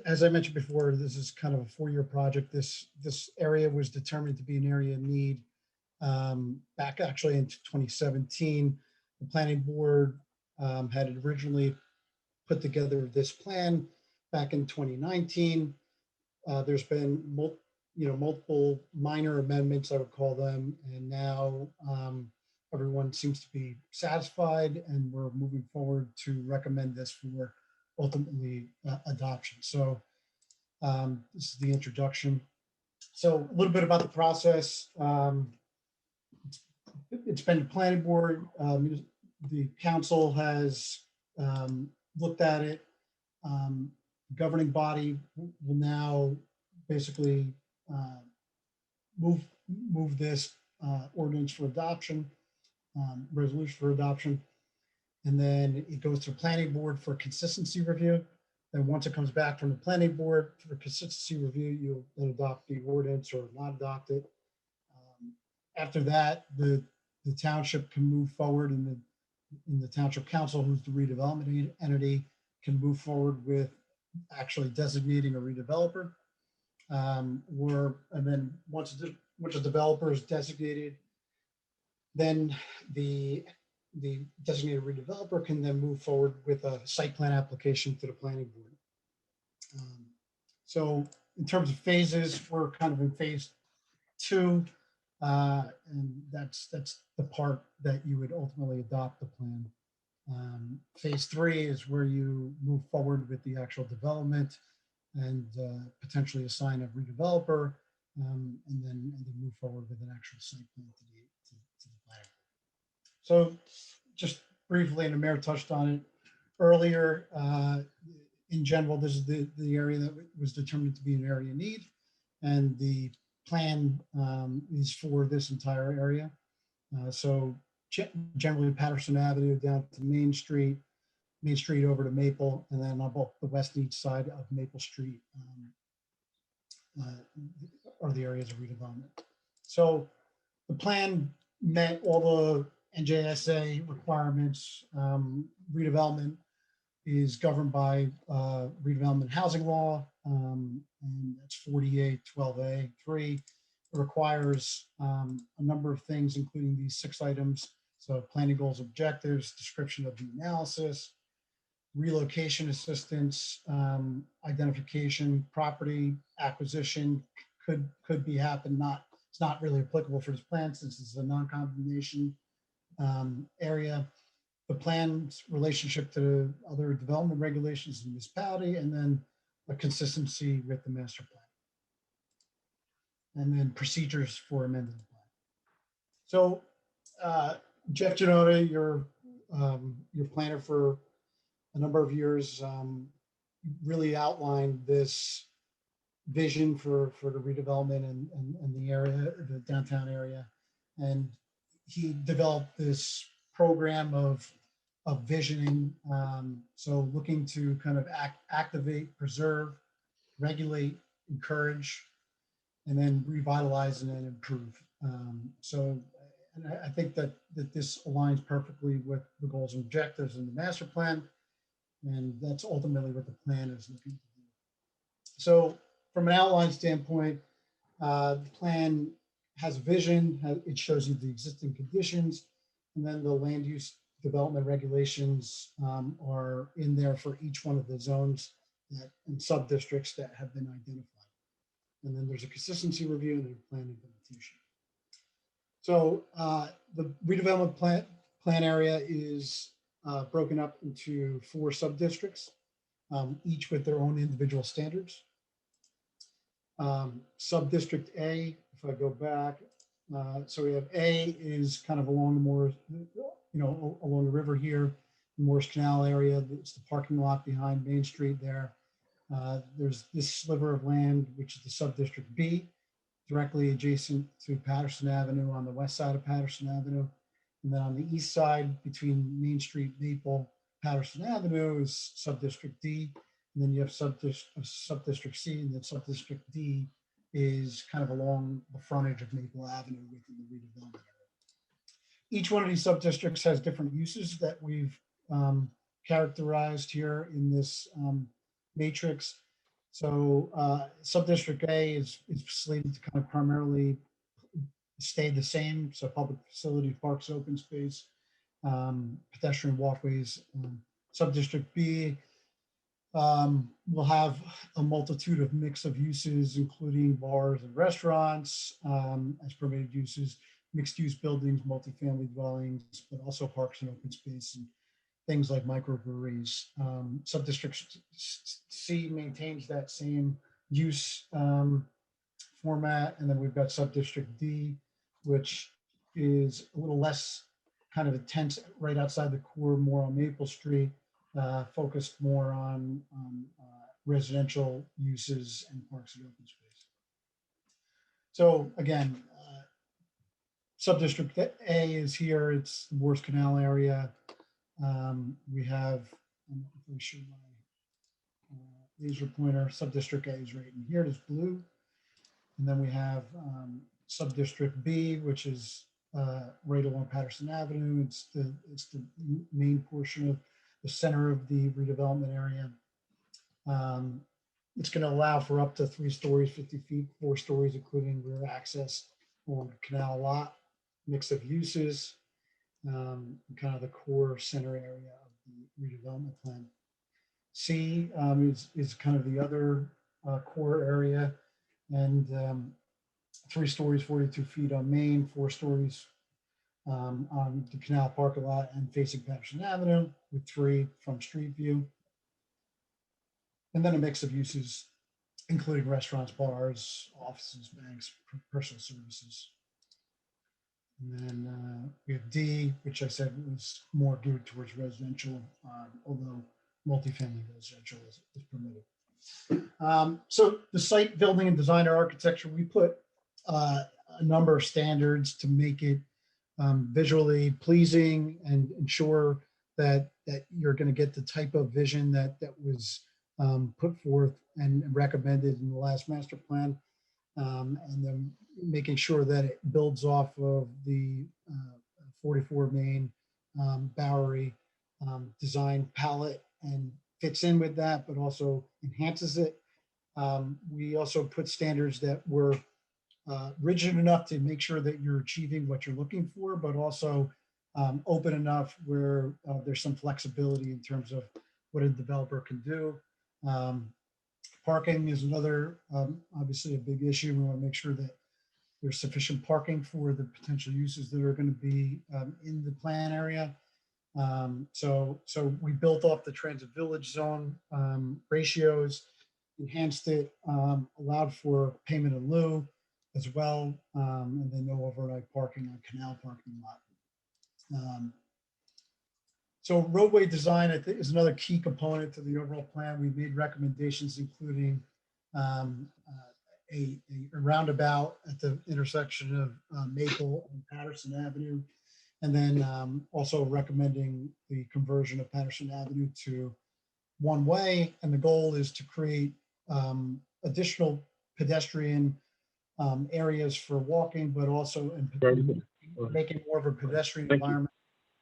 as I mentioned before, this is kind of a 4-year project. This area was determined to be an area of need back actually in 2017. The Planning Board had originally put together this plan back in 2019. There's been multiple minor amendments, I would call them, and now everyone seems to be satisfied, and we're moving forward to recommend this for ultimately adoption. So this is the introduction. So a little bit about the process. It's been the Planning Board. The council has looked at it. Governing body will now basically move this ordinance for adoption, resolution for adoption, and then it goes to Planning Board for consistency review. And once it comes back from the Planning Board for consistency review, you'll then adopt the ordinance or not adopt it. After that, the township can move forward, and the Township Council, who's the redevelopment entity, can move forward with actually designating a redeveloper. And then once a developer is designated, then the designated redeveloper can then move forward with a site plan application to the Planning Board. So in terms of phases, we're kind of in phase 2, and that's the part that you would ultimately adopt the plan. Phase 3 is where you move forward with the actual development and potentially assign a redeveloper, and then move forward with an actual site plan to the planning. So just briefly, and the mayor touched on it earlier, in general, this is the area that was determined to be an area of need, and the plan is for this entire area. So generally Patterson Avenue down to Main Street over to Maple, and then on both the west and east side of Maple Street are the areas of redevelopment. So the plan met all the NJSA requirements. Redevelopment is governed by redevelopment housing law, and that's 48-12A-3. It requires a number of things, including these 6 items. So planning goals, objectives, description of the analysis, relocation assistance, identification, property acquisition could be happen. It's not really applicable for this plan since it's a non-condemnation area. The plan's relationship to other development regulations in the municipality, and then a consistency with the master plan. And then procedures for amending the plan. So Jeff Janota, your planner for a number of years, really outlined this vision for the redevelopment and the area, the downtown area. And he developed this program of visioning. So looking to kind of activate, preserve, regulate, encourage, and then revitalize and then improve. And I think that this aligns perfectly with the goals and objectives in the master plan. And that's ultimately what the plan is looking to do. So from an outline standpoint, the plan has a vision. It shows you the existing conditions, and then the land use development regulations are in there for each one of the zones and sub-districts that have been identified. And then there's a consistency review and a plan implementation. So the redevelopment plan area is broken up into 4 sub-districts, each with their own individual standards. Sub-district A, if I go back, so we have A is kind of along the Morris, along the river here, the Morris Canal area. It's the parking lot behind Main Street there. There's this sliver of land, which is the sub-district B, directly adjacent to Patterson Avenue on the west side of Patterson Avenue. And then on the east side between Main Street, Maple, Patterson Avenue is sub-district D. And then you have sub-district C, and then sub-district D is kind of along the frontage of Maple Avenue within the redevelopment area. Each one of these sub-districts has different uses that we've characterized here in this matrix. So sub-district A is slated to kind of primarily stay the same. So public facilities, parks, open space, pedestrian walkways. Sub-district B will have a multitude of mix of uses, including bars and restaurants as permitted uses, mixed use buildings, multifamily dwellings, but also parks and open space and things like microbreweries. Sub-district C maintains that same use format. And then we've got sub-district D, which is a little less kind of intense right outside the core, more on Maple Street, focused more on residential uses and parks and open space. So again, sub-district A is here. It's the Morris Canal area. We have, let me show my laser pointer. Sub-district A is right in here. It is blue. And then we have sub-district B, which is right along Patterson Avenue. It's the main portion of the center of the redevelopment area. It's going to allow for up to 3 stories, 50 feet, 4 stories, including rear access along the canal lot, mix of uses, kind of the core center area of the redevelopment plan. C is kind of the other core area, and 3 stories, 42 feet on Main, 4 stories on the canal parking lot and facing Patterson Avenue with 3 from street view. And then a mix of uses, including restaurants, bars, offices, banks, personal services. And then we have D, which I said was more geared towards residential, although multifamily residential is permitted. So the site building and design or architecture, we put a number of standards to make it visually pleasing and ensure that you're going to get the type of vision that was put forth and recommended in the last master plan, and then making sure that it builds off of the 44 Main Bowery design palette and fits in with that, but also enhances it. We also put standards that were rigid enough to make sure that you're achieving what you're looking for, but also open enough where there's some flexibility in terms of what a developer can do. Parking is another, obviously a big issue. We want to make sure that there's sufficient parking for the potential uses that are going to be in the plan area. So we built off the transit village zone ratios, enhanced it, allowed for payment in lieu as well, and then no overnight parking on canal parking lot. So roadway design, I think, is another key component to the overall plan. We've made recommendations, including a roundabout at the intersection of Maple and Patterson Avenue, and then also recommending the conversion of Patterson Avenue to one-way. And the goal is to create additional pedestrian areas for walking, but also in making more of a pedestrian environment.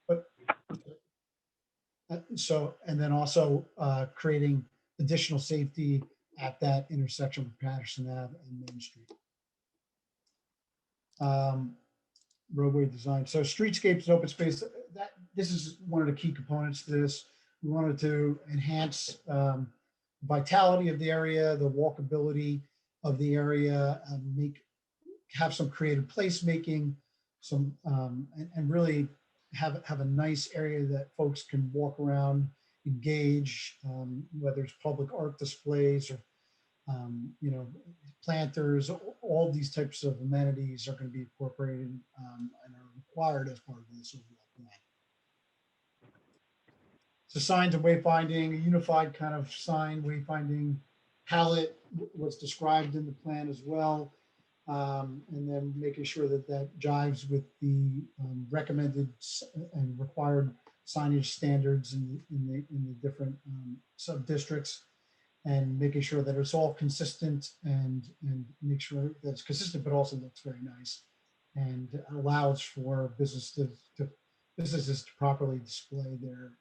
But and then also creating additional safety at that intersection with Patterson Ave and Main Street. Roadway design. So streetscapes and open space, this is one of the key components to this. We wanted to enhance vitality of the area, the walkability of the area, have some creative placemaking, some and really have a nice area that folks can walk around, engage, whether it's public art displays or you know, planters. All these types of amenities are going to be incorporated and are required as part of this overall plan. So signs and wayfinding, a unified kind of sign wayfinding palette was described in the plan as well. And then making sure that that jives with the recommended and required signage standards in the different sub-districts, and making sure that it's all consistent and make sure that it's consistent, but also looks very nice and allows for businesses to properly display their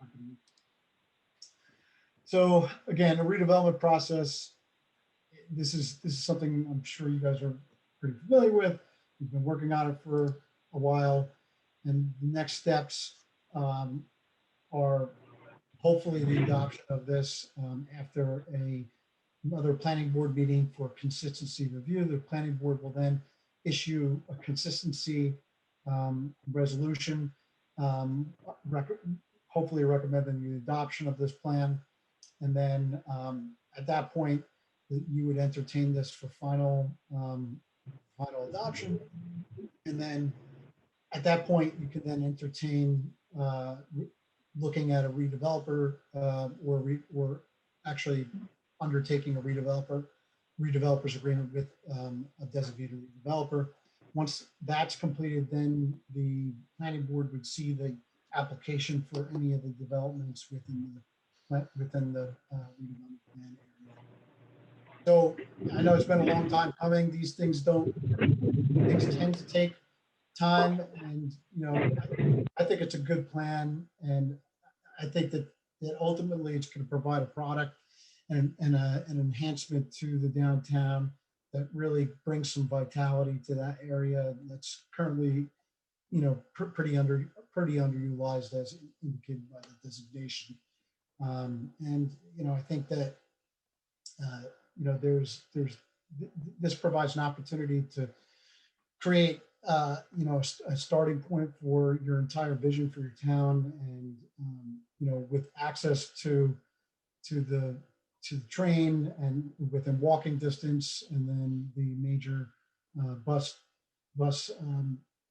company. So again, a redevelopment process. This is something I'm sure you guys are pretty familiar with. We've been working on it for a while, and the next steps are hopefully the adoption of this after another planning board meeting for consistency review. The planning board will then issue a consistency resolution, hopefully recommending the adoption of this plan. And then at that point, you would entertain this for final adoption. And then at that point, you can then entertain looking at a redeveloper or actually undertaking a redeveloper's agreement with a designated redeveloper. Once that's completed, then the planning board would see the application for any of the developments within the redevelopment plan area. So I know it's been a long time coming. These things tend to take time, and you know, I think it's a good plan, and I think that ultimately it's going to provide a product and an enhancement to the downtown that really brings some vitality to that area that's currently, you know, pretty underutilized as indicated by the designation. And you know, I think that you know, this provides an opportunity to create you know, a starting point for your entire vision for your town, and you know, with access to the train and within walking distance, and then the major bus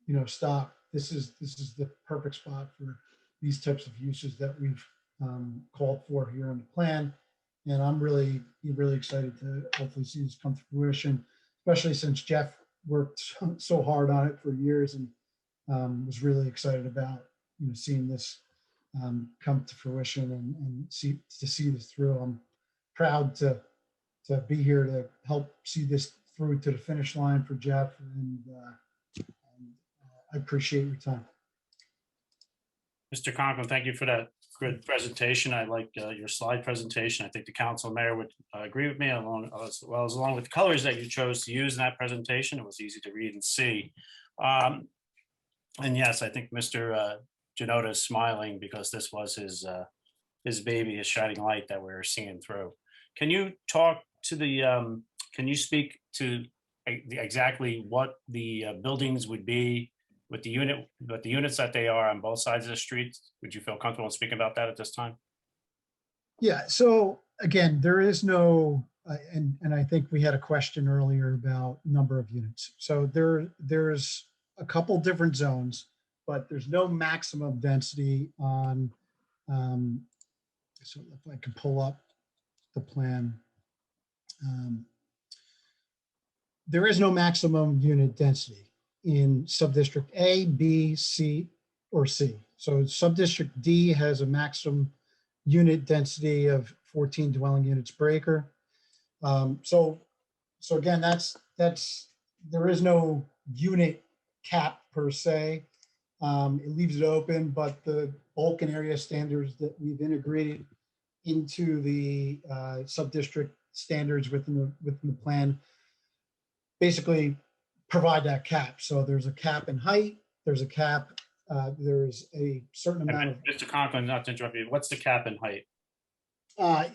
you know, stop. This is the perfect spot for these types of uses that we've called for here in the plan. And I'm really excited to hopefully see this come to fruition, especially since Jeff worked so hard on it for years and was really excited about, you know, seeing this come to fruition and see this through. I'm proud to be here to help see this through to the finish line for Jeff, and I appreciate your time. Mr. Conklin, thank you for that good presentation. I like your slide presentation. I think the council mayor would agree with me, as along with the colors that you chose to use in that presentation. It was easy to read and see. And yes, I think Mr. Janota is smiling because this was his baby, his shining light that we were seeing through. Can you talk to the, can you speak to exactly what the buildings would be with the units that they are on both sides of the street? Would you feel comfortable speaking about that at this time? Yeah, so again, there is no, and I think we had a question earlier about number of units. So there's a couple different zones, but there's no maximum density on, so if I can pull up the plan. There is no maximum unit density in subdistrict A, B, C, or C. So subdistrict D has a maximum unit density of 14 dwelling units per acre. So again, there is no unit cap per se. It leaves it open, but the bulk and area standards that we've integrated into the sub-district standards within the plan basically provide that cap. So there's a cap in height, there's a cap, there's a certain amount of. Mr. Conklin, not to interrupt you, what's the cap in height?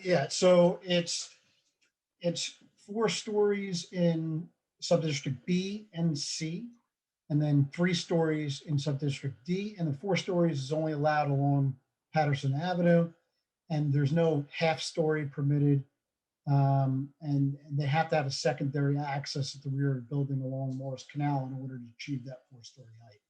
Yeah, so it's 4 stories in sub-district B and C, and then 3 stories in sub-district D, and the 4 stories is only allowed along Patterson Avenue, and there's no half-story permitted, and they have to have a secondary access at the rear of the building along Morris Canal in order to achieve that 4-story height.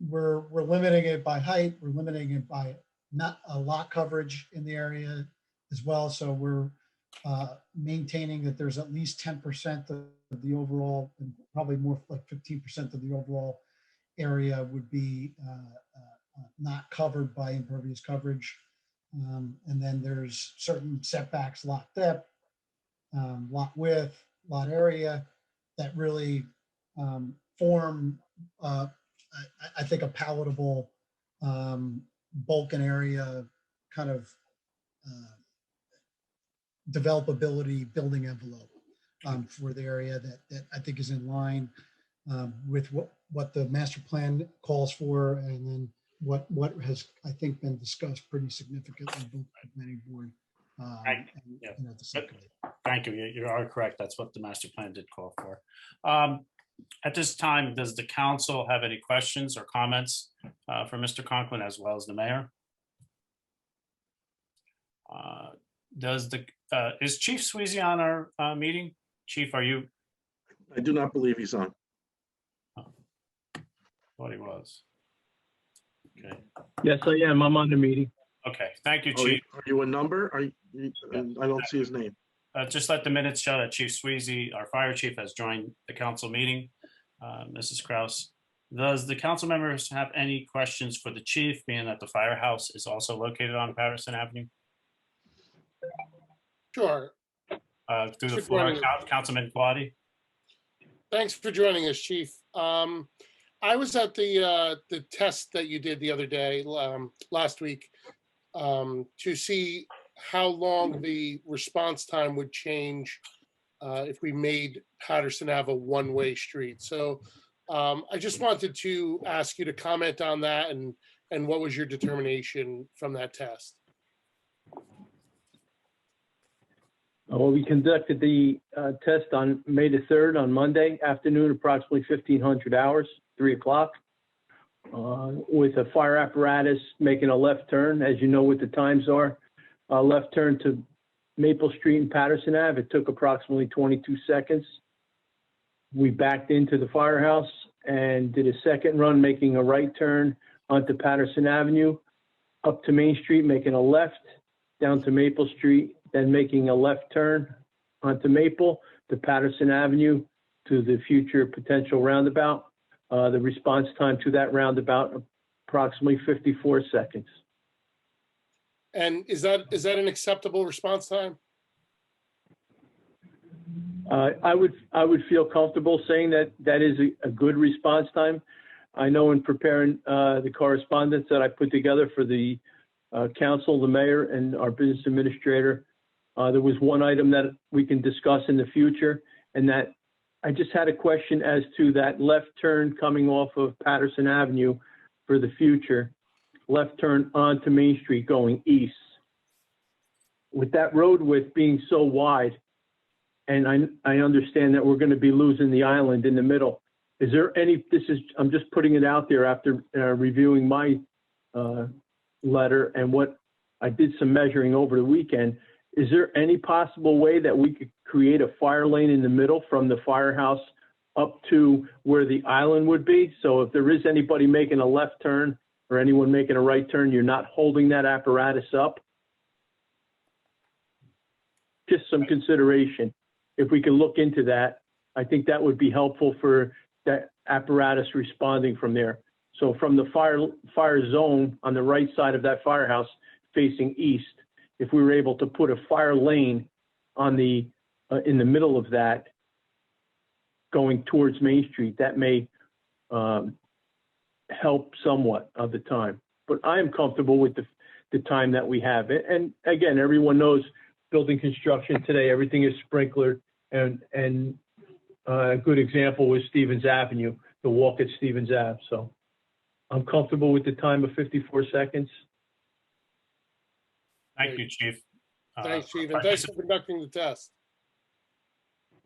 We're limiting it by height, we're limiting it by not a lot coverage in the area as well. So we're maintaining that there's at least 10% of the overall, and probably more like 15% of the overall area would be not covered by impervious coverage. And then there's certain setbacks, lot depth, lot width, lot area that really form, I think, a palatable bulk and area kind of developability building envelope for the area that I think is in line with what the master plan calls for, and then what has, I think, been discussed pretty significantly both the planning board and the subcommittee. Thank you. You are correct. That's what the master plan did call for. At this time, does the council have any questions or comments for Mr. Conklin as well as the mayor? Is Chief Sweezy on our meeting? Chief, are you? I do not believe he's on. Thought he was. Okay. Yes, I am. I'm on the meeting. Okay. Thank you, Oh, Chief. are you a number? I don't see his name. Just let the minutes show that Chief Sweezy, our fire chief, has joined the council meeting. Mrs. Kraus, does the council members have any questions for the chief, being that the firehouse is also located on Patterson Avenue? Sure. Through the floor, Councilman Quaddy. Thanks for joining us, Chief. I was at the test that you did the other day, last week, to see how long the response time would change if we made Patterson Ave a one-way street. So I just wanted to ask you to comment on that, and what was your determination from that test? Well, we conducted the test on May the 3rd on Monday afternoon, approximately 1500 hours, 3 o'clock, with a fire apparatus making a left turn. As you know what the times are, left turn to Maple Street and Patterson Ave. It took approximately 22 seconds. We backed into the firehouse and did a second run, making a right turn onto Patterson Avenue, up to Main Street, making a left, down to Maple Street, then making a left turn onto Maple to Patterson Avenue to the future potential roundabout. The response time to that roundabout, approximately 54 seconds. And is that an acceptable response time? I would feel comfortable saying that is a good response time. I know in preparing the correspondence that I put together for the council, the mayor, and our business administrator, there was one item that we can discuss in the future, and that I just had a question as to that left turn coming off of Patterson Avenue for the future, left turn onto Main Street going east. With that road width being so wide, and I understand that we're going to be losing the island in the middle. Is there any, I'm just putting it out there after reviewing my letter and what I did some measuring over the weekend. Is there any possible way that we could create a fire lane in the middle from the firehouse up to where the island would be? So if there is anybody making a left turn or anyone making a right turn, you're not holding that apparatus up? Just some consideration. If we could look into that, I think that would be helpful for that apparatus responding from there. So from the fire zone on the right side of that firehouse facing east, if we were able to put a fire lane on the in the middle of that going towards Main Street, that may help somewhat of the time. But I am comfortable with the time that we have. And again, everyone knows building construction today, everything is sprinklered, and a good example was Stevens Avenue, the walk at Stevens Ave. So I'm comfortable with the time of 54 seconds. Thank you, Chief. Thanks, Chief, and thanks for conducting the test.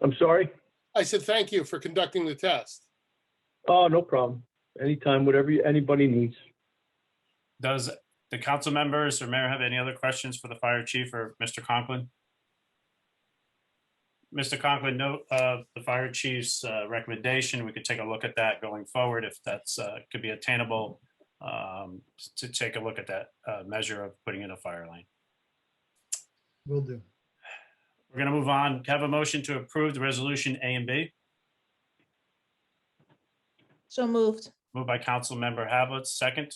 I'm sorry? I said thank you for conducting the test. Oh, no problem. Anytime, whatever anybody needs. Does the council members or mayor have any other questions for the fire chief or Mr. Conklin? Mr. Conklin, note the fire chief's recommendation. We could take a look at that going forward if that's could be attainable to take a look at that measure of putting in a fire lane. Will do. We're going to move on. Have a motion to approve the resolution A and B. So moved. Moved by Council Member Hablitz, second.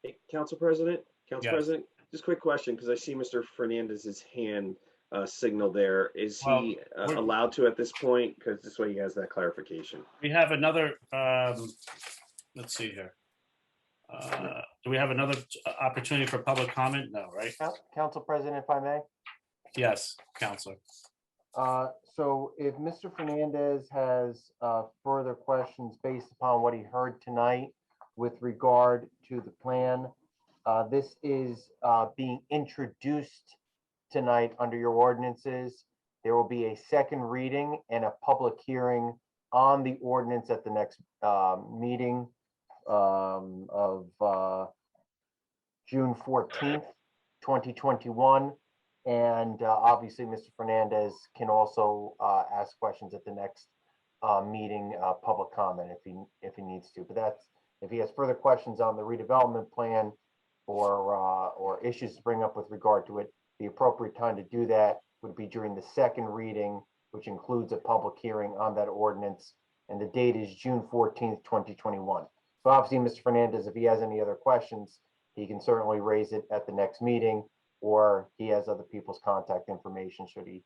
Hey, Council President, Yes. just a quick question, because I see Mr. Fernandez's hand signal there. Is he we're- allowed to at this point? Because this way he has that clarification. We have another, let's see here. Do we have another opportunity for public comment? No, right? Council President, if I may. Yes, Counselor. So if Mr. Fernandez has further questions based upon what he heard tonight with regard to the plan, this is being introduced tonight under your ordinances. There will be a second reading and a public hearing on the ordinance at the next meeting of June 14th, 2021. And obviously, Mr. Fernandez can also ask questions at the next meeting, public comment if he needs to. But that's, if he has further questions on the redevelopment plan or issues to bring up with regard to it, the appropriate time to do that would be during the second reading, which includes a public hearing on that ordinance. And the date is June 14th, 2021. So obviously, Mr. Fernandez, if he has any other questions, he can certainly raise it at the next meeting, or he has other people's contact information should he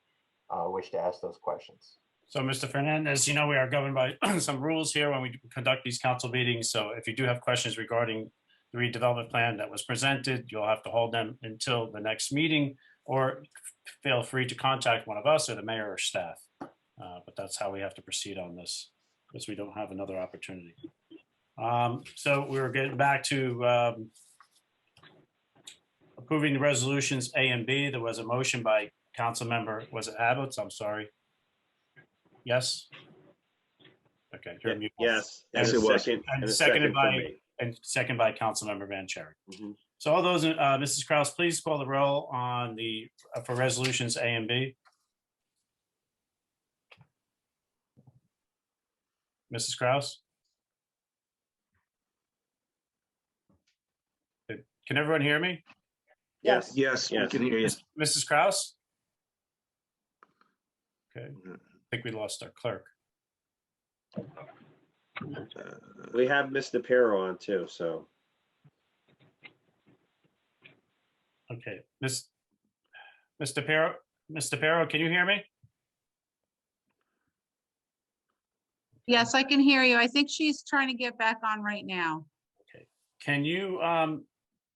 wish to ask those questions. So, Mr. Fernandez, you know, we are governed by some rules here when we conduct these council meetings. So if you do have questions regarding the redevelopment plan that was presented, you'll have to hold them until the next meeting, or feel free to contact one of us or the mayor or staff. But that's how we have to proceed on this, because we don't have another opportunity. So we were getting back to approving the resolutions A and B. There was a motion by council member, was it Adams? I'm sorry. Yes? Okay. you're muted. Yes, And it was. And seconded by council member Vanchery. So all those, Mrs. Kraus, please call the roll on the, for resolutions A and B. Mrs. Kraus? Can everyone hear me? Yes, we can hear you. Mrs. Kraus? Okay, I think we lost our clerk. We have Mr. Pero on too, so. Okay, Mr. Pero, can you hear me? Yes, I can hear you. I think she's trying to get back on right now. Okay, can you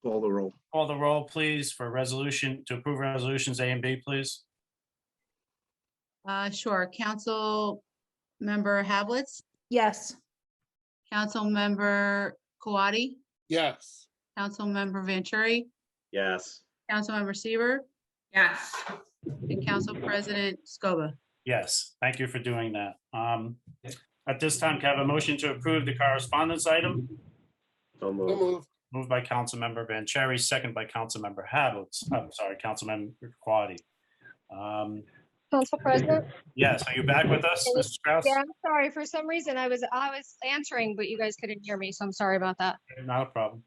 Call the roll. call the roll, please, for resolution, to approve resolutions A and B, please? Sure. Council Member Hablitz, Yes. Council Member Kawadi, Yes. Council Member Vanchery, Yes. Council Member Seaver, Yes. and Council President Scoba. Yes, thank you for doing that. At this time, can I have a motion to approve the correspondence item? So So moved. moved. Moved by Councilmember Vanchery, second by Councilmember Havelitz. I'm sorry, Councilmember Quaddy. Council President? Yes, are you back with us, Mrs. Kraus? Yeah, I'm sorry. For some reason, I was answering, but you guys couldn't hear me, so I'm sorry about that. Not a problem.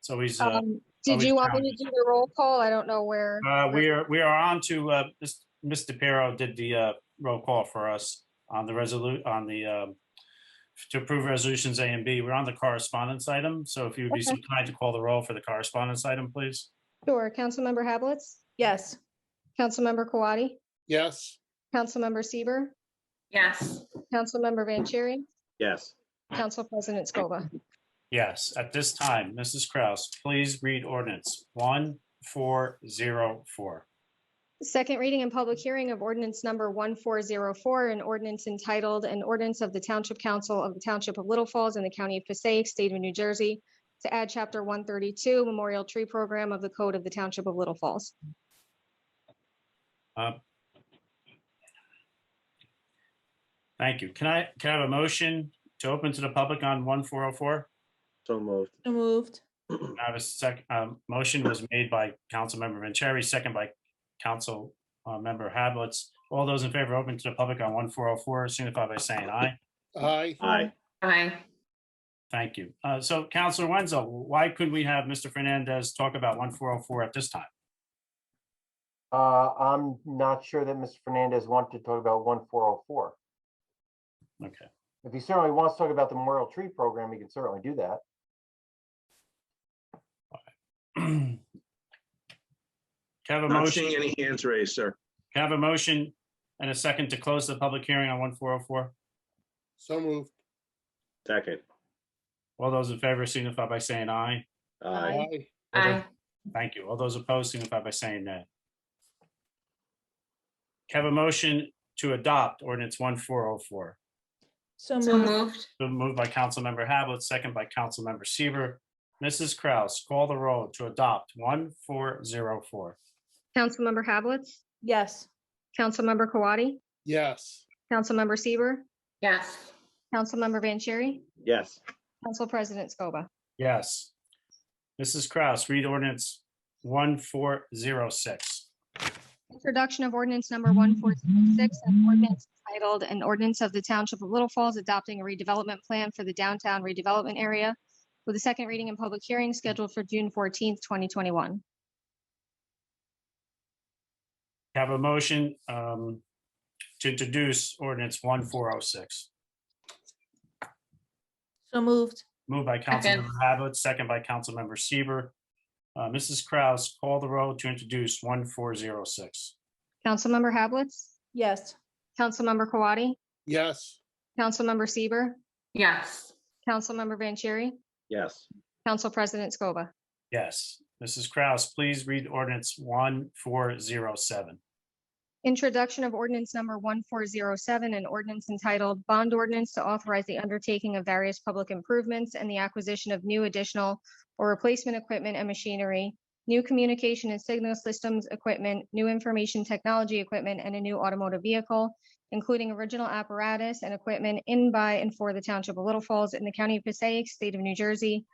So he's, Did always you want me challenges. to do the roll call? I don't know where. we are on to, Ms. DePiero did the roll call for us on the to approve resolutions A and B. We're on the correspondence item. So if you would be so Okay. kind to call the roll for the correspondence item, please. Sure. Councilmember Hablitz, Yes. Councilmember Kawadi, Yes. Councilmember Seaver, Yes. Councilmember Vanchery, Yes. Council President Scoba. Yes, at this time, Mrs. Kraus, please read ordinance 1404. Second reading and public hearing of ordinance number 1404, an ordinance entitled, an ordinance of the Township Council of the Township of Little Falls in the County of Passaic, State of New Jersey, to add chapter 132, Memorial Tree Program of the Code of the Township of Little Falls. Thank you. Can I have a motion to open to the public on 1404? So moved. So moved. I have a second. Motion was made by Councilmember Vanchery, second by Council Member Hablitz. All those in favor open to the public on 1404, signify by saying aye. Aye. Aye. Aye. Thank you. So Councilor Wenzel, why couldn't we have Mr. Fernandez talk about 1404 at this time? I'm not sure that Mr. Fernandez wanted to talk about 1404. Okay. If he certainly wants to talk about the Memorial Tree Program, he can certainly do that. Can I have a Not motion? seeing any hands raised, sir. Can I have a motion and a second to close the public hearing on 1404? So moved. Second. All those in favor signify by saying aye. Aye. Aye. Thank you. All those opposed signify by saying nay. Can I have a motion to adopt ordinance 1404? So So moved. moved. So moved by Councilmember Hablitz, second by Councilmember Seaver. Mrs. Kraus, call the roll to adopt 1404. Councilmember Hablitz, Yes. Councilmember Kawadi, Yes. Councilmember Seaver, Yes. Councilmember Vanchery, Yes. Council President Scoba. Yes. Mrs. Kraus, read ordinance 1406. Introduction of ordinance number 1406, an ordinance titled, an ordinance of the Township of Little Falls adopting a redevelopment plan for the downtown redevelopment area, with a second reading and public hearing scheduled for June 14th, 2021. Have a motion to introduce ordinance 1406. So moved. Moved by Second. Councilmember Hablitz, second by Councilmember Seaver. Mrs. Kraus, call the roll to introduce 1406. Councilmember Hablitz, Yes. Councilmember Kawadi, Yes. Councilmember Seaver, Yes. Councilmember Vanchery, Yes. Council President Scoba. Yes. Mrs. Kraus, please read ordinance 1407. Introduction of ordinance number 1407, an ordinance entitled Bond Ordinance to authorize the undertaking of various public improvements and the acquisition of new additional or replacement equipment and machinery, new communication and signal systems equipment, new information technology equipment, and a new automotive vehicle, including original apparatus and equipment in, by, and for the Township of Little Falls in the County of Passaic, State of New Jersey,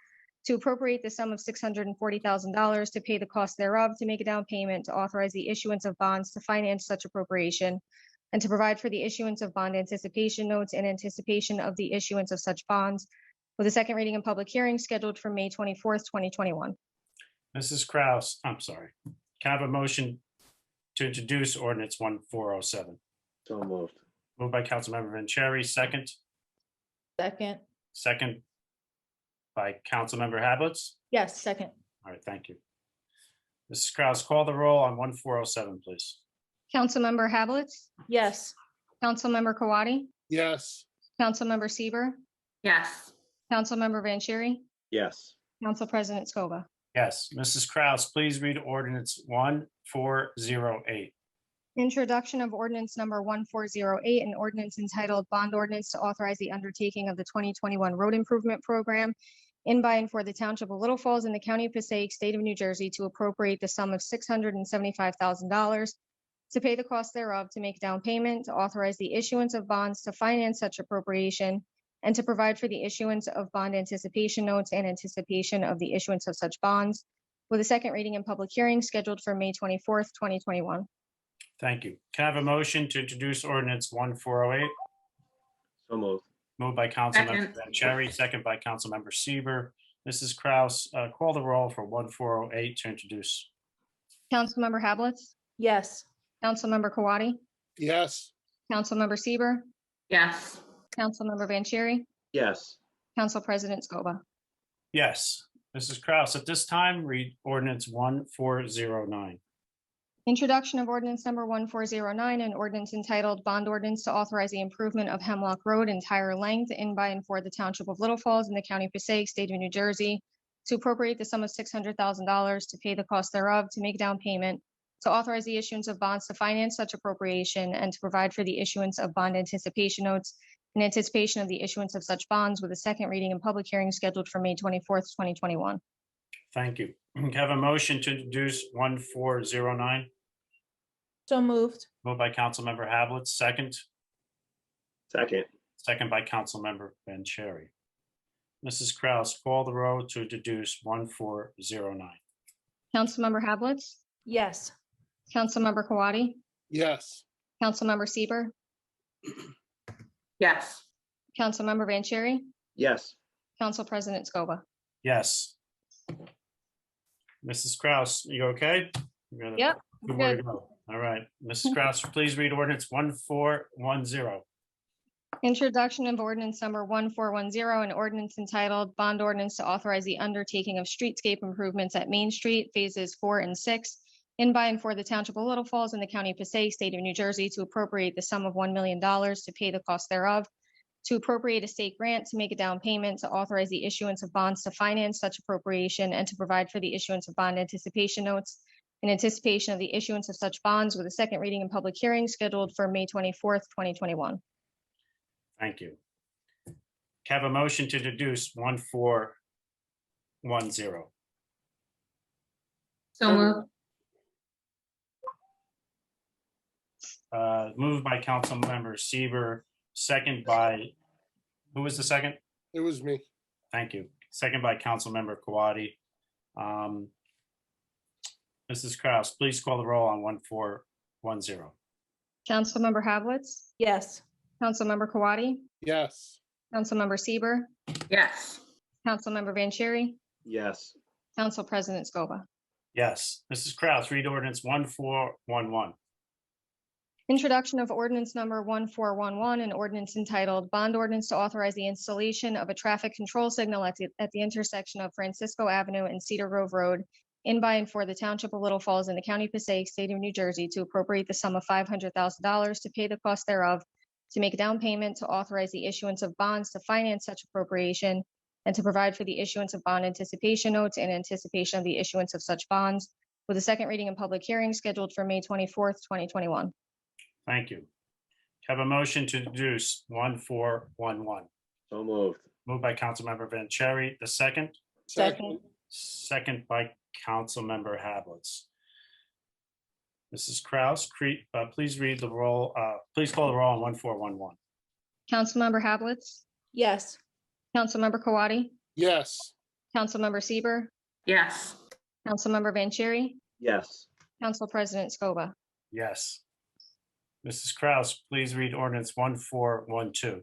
to appropriate the sum of $640,000 to pay the cost thereof, to make a down payment, to authorize the issuance of bonds to finance such appropriation, and to provide for the issuance of bond anticipation notes in anticipation of the issuance of such bonds, with a second reading and public hearing scheduled for May 24th, 2021. Mrs. Kraus, I'm sorry. Can I have a motion to introduce ordinance 1407? So moved. Moved by Councilmember Vanchery, second. Second. Second by Councilmember Hablitz. Yes, second. All right, thank you. Mrs. Kraus, call the roll on 1407, please. Councilmember Hablitz, Yes. Councilmember Kawadi, Yes. Councilmember Seaver, Yes. Councilmember Vanchery, Yes. Council President Scoba. Yes. Mrs. Kraus, please read ordinance 1408. Introduction of ordinance number 1408, an ordinance entitled Bond Ordinance to Authorize the Undertaking of the 2021 Road Improvement Program in by and for the Township of Little Falls in the County of Passaic, State of New Jersey, to appropriate the sum of $675,000 to pay the cost thereof, to make down payment, to authorize the issuance of bonds to finance such appropriation, and to provide for the issuance of bond anticipation notes and anticipation of the issuance of such bonds, with a second reading and public hearing scheduled for May 24th, 2021. Thank you. Can I have a motion to introduce ordinance 1408? So moved. Moved by Councilmember Vanchery, second by Councilmember Seaver. Mrs. Kraus, call the roll for 1408 to introduce. Councilmember Hablitz, Yes. Councilmember Kawadi, yes, Councilmember Seaver, Yes. Councilmember Vanchery, Yes. Council President Scoba. Yes. Mrs. Kraus, at this time, read ordinance 1409. Introduction of ordinance number 1409, an ordinance entitled Bond Ordinance to Authorize the Improvement of Hemlock Road entire length in by and for the Township of Little Falls in the County of Passaic, State of New Jersey, to appropriate the sum of $600,000 to pay the cost thereof, to make down payment, to authorize the issuance of bonds to finance such appropriation, and to provide for the issuance of bond anticipation notes in anticipation of the issuance of such bonds, with a second reading and public hearing scheduled for May 24th, 2021. Thank you. Can I have a motion to introduce 1409? So moved. Moved by Councilmember Hablitz, second. Second. Second by Councilmember Vanchery. Mrs. Kraus, call the roll to introduce 1409. Councilmember Hablitz, Yes. Councilmember Kawadi, yes, Councilmember Seaver, Yes. Councilmember Vanchery, Yes. Council President Scoba. Yes. Mrs. Kraus, you okay? You got a Yep, good way to good. go. All right. Mrs. Kraus, please read ordinance 1410. Introduction of ordinance number 1410, an ordinance entitled Bond Ordinance to Authorize the Undertaking of Streetscape Improvements at Main Street, Phases 4 and 6, in by and for the Township of Little Falls in the County of Passaic, State of New Jersey, to appropriate the sum of $1 million to pay the cost thereof, to appropriate a state grant to make a down payment, to authorize the issuance of bonds to finance such appropriation, and to provide for the issuance of bond anticipation notes in anticipation of the issuance of such bonds, with a second reading and public hearing scheduled for May 24th, 2021. Thank you. Can I have a motion to introduce 1410? So moved. Moved by Councilmember Seaver, second by, who was the second? it was me. Thank you. Second by Councilmember Kawadi. Mrs. Kraus, please call the roll on 1410. Councilmember Hablitz, Yes. Councilmember Kawadi, Yes, Councilmember Seaver, Yes. Councilmember Vanchery, Yes. Council President Scoba. Yes. Mrs. Kraus, read ordinance 1411. Introduction of ordinance number 1411, an ordinance entitled Bond Ordinance to Authorize the Installation of a Traffic Control Signal at the intersection of Francisco Avenue and Cedar Grove Road in by and for the Township of Little Falls in the County of Passaic, State of New Jersey, to appropriate the sum of $500,000 to pay the cost thereof, to make a down payment, to authorize the issuance of bonds to finance such appropriation, and to provide for the issuance of bond anticipation notes in anticipation of the issuance of such bonds, with a second reading and public hearing scheduled for May 24th, 2021. Thank you. Have a motion to introduce 1411. So moved. Moved by Councilmember Vanchery, the second. Second. Second by Councilmember Hablitz. Mrs. Kraus, please read the roll, please call the roll on 1411. Councilmember Hablitz, Yes. Councilmember Kawadi, yes, Councilmember Seaver, Yes. Councilmember Vanchery, Yes. Council President Scoba. Yes. Mrs. Kraus, please read ordinance 1412.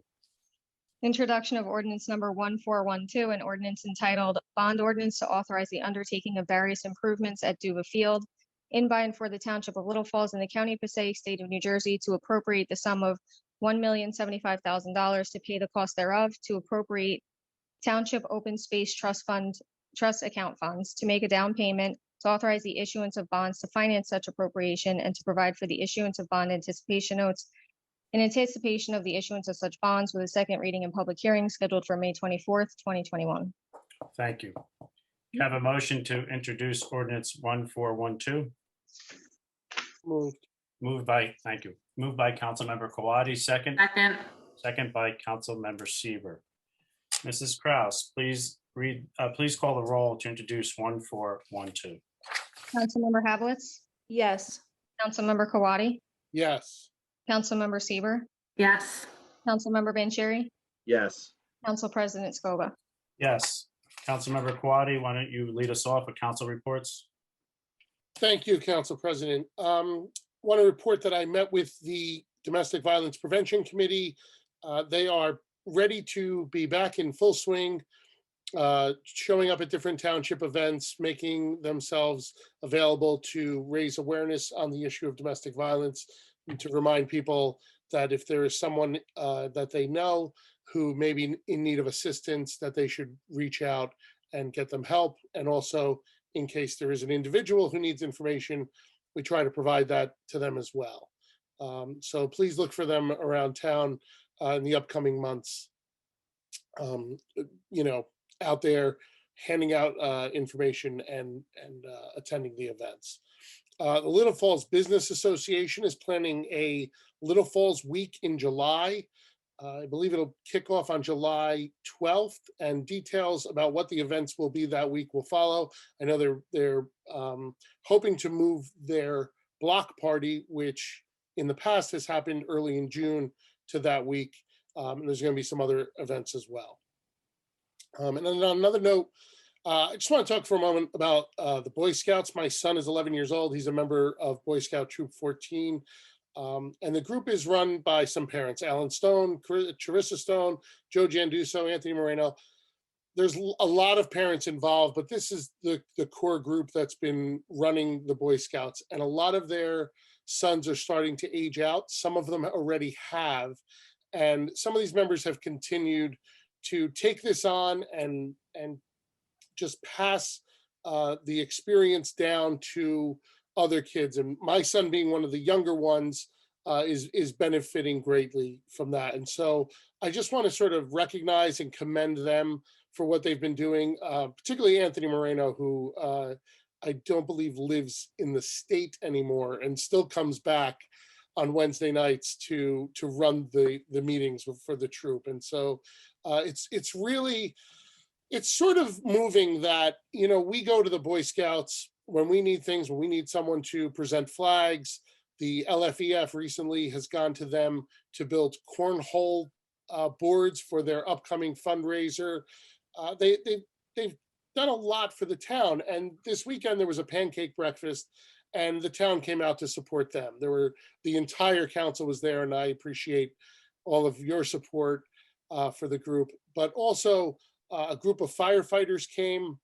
Introduction of ordinance number 1412, an ordinance entitled Bond Ordinance to Authorize the Undertaking of Various Improvements at Duba Field in by and for the Township of Little Falls in the County of Passaic, State of New Jersey, to appropriate the sum of $1,075,000 to pay the cost thereof, to appropriate Township Open Space Trust account funds, to make a down payment, to authorize the issuance of bonds to finance such appropriation, and to provide for the issuance of bond anticipation notes in anticipation of the issuance of such bonds, with a second reading and public hearing scheduled for May 24th, 2021. Thank you. Have a motion to introduce ordinance 1412. moved, Thank you. Moved by Councilmember Kawadi, second. Second. Second by Councilmember Seaver. Mrs. Kraus, please call the roll to introduce 1412. Councilmember Havelitz, Yes. Councilmember Kawadi, Yes. Councilmember Seaver, Yes. Councilmember Vanchery, Yes. Council President Scoba. Yes. Councilmember Kawadi, why don't you lead us off with council reports? Thank you, Council President. Want to report that I met with the Domestic Violence Prevention Committee. They are ready to be back in full swing, showing up at different township events, making themselves available to raise awareness on the issue of domestic violence, and to remind people that if there is someone that they know who may be in need of assistance, that they should reach out and get them help. And also, in case there is an individual who needs information, we try to provide that to them as well. So please look for them around town in the upcoming months. Out there handing out information and attending the events. The Little Falls Business Association is planning a Little Falls Week in July. I believe it'll kick off on July 12th, and details about what the events will be that week will follow. I know they're hoping to move their block party, which in the past has happened early in June, to that week. And there's going to be some other events as well. And then on another note, I just want to talk for a moment about the Boy Scouts. My son is 11 years old. He's a member of Boy Scout Troop 14. And the group is run by some parents, Alan Stone, Charissa Stone, Joe Janduso, Anthony Moreno. There's a lot of parents involved, but this is the core group that's been running the Boy Scouts. And a lot of their sons are starting to age out. Some of them already have. And some of these members have continued to take this on and just pass the experience down to other kids. And my son, being one of the younger ones, is benefiting greatly from that. And so I just want to sort of recognize and commend them for what they've been doing, particularly Anthony Moreno, who I don't believe lives in the state anymore and still comes back on Wednesday nights to run the meetings for the troop. And so it's really, it's sort of moving that, we go to the Boy Scouts when we need things, when we need someone to present flags. The LFEF recently has gone to them to build cornhole boards for their upcoming fundraiser. They've done a lot for the town. And this weekend there was a pancake breakfast, and the town came out to support them. The entire council was there, and I appreciate all of your support for the group. But also a group of firefighters came,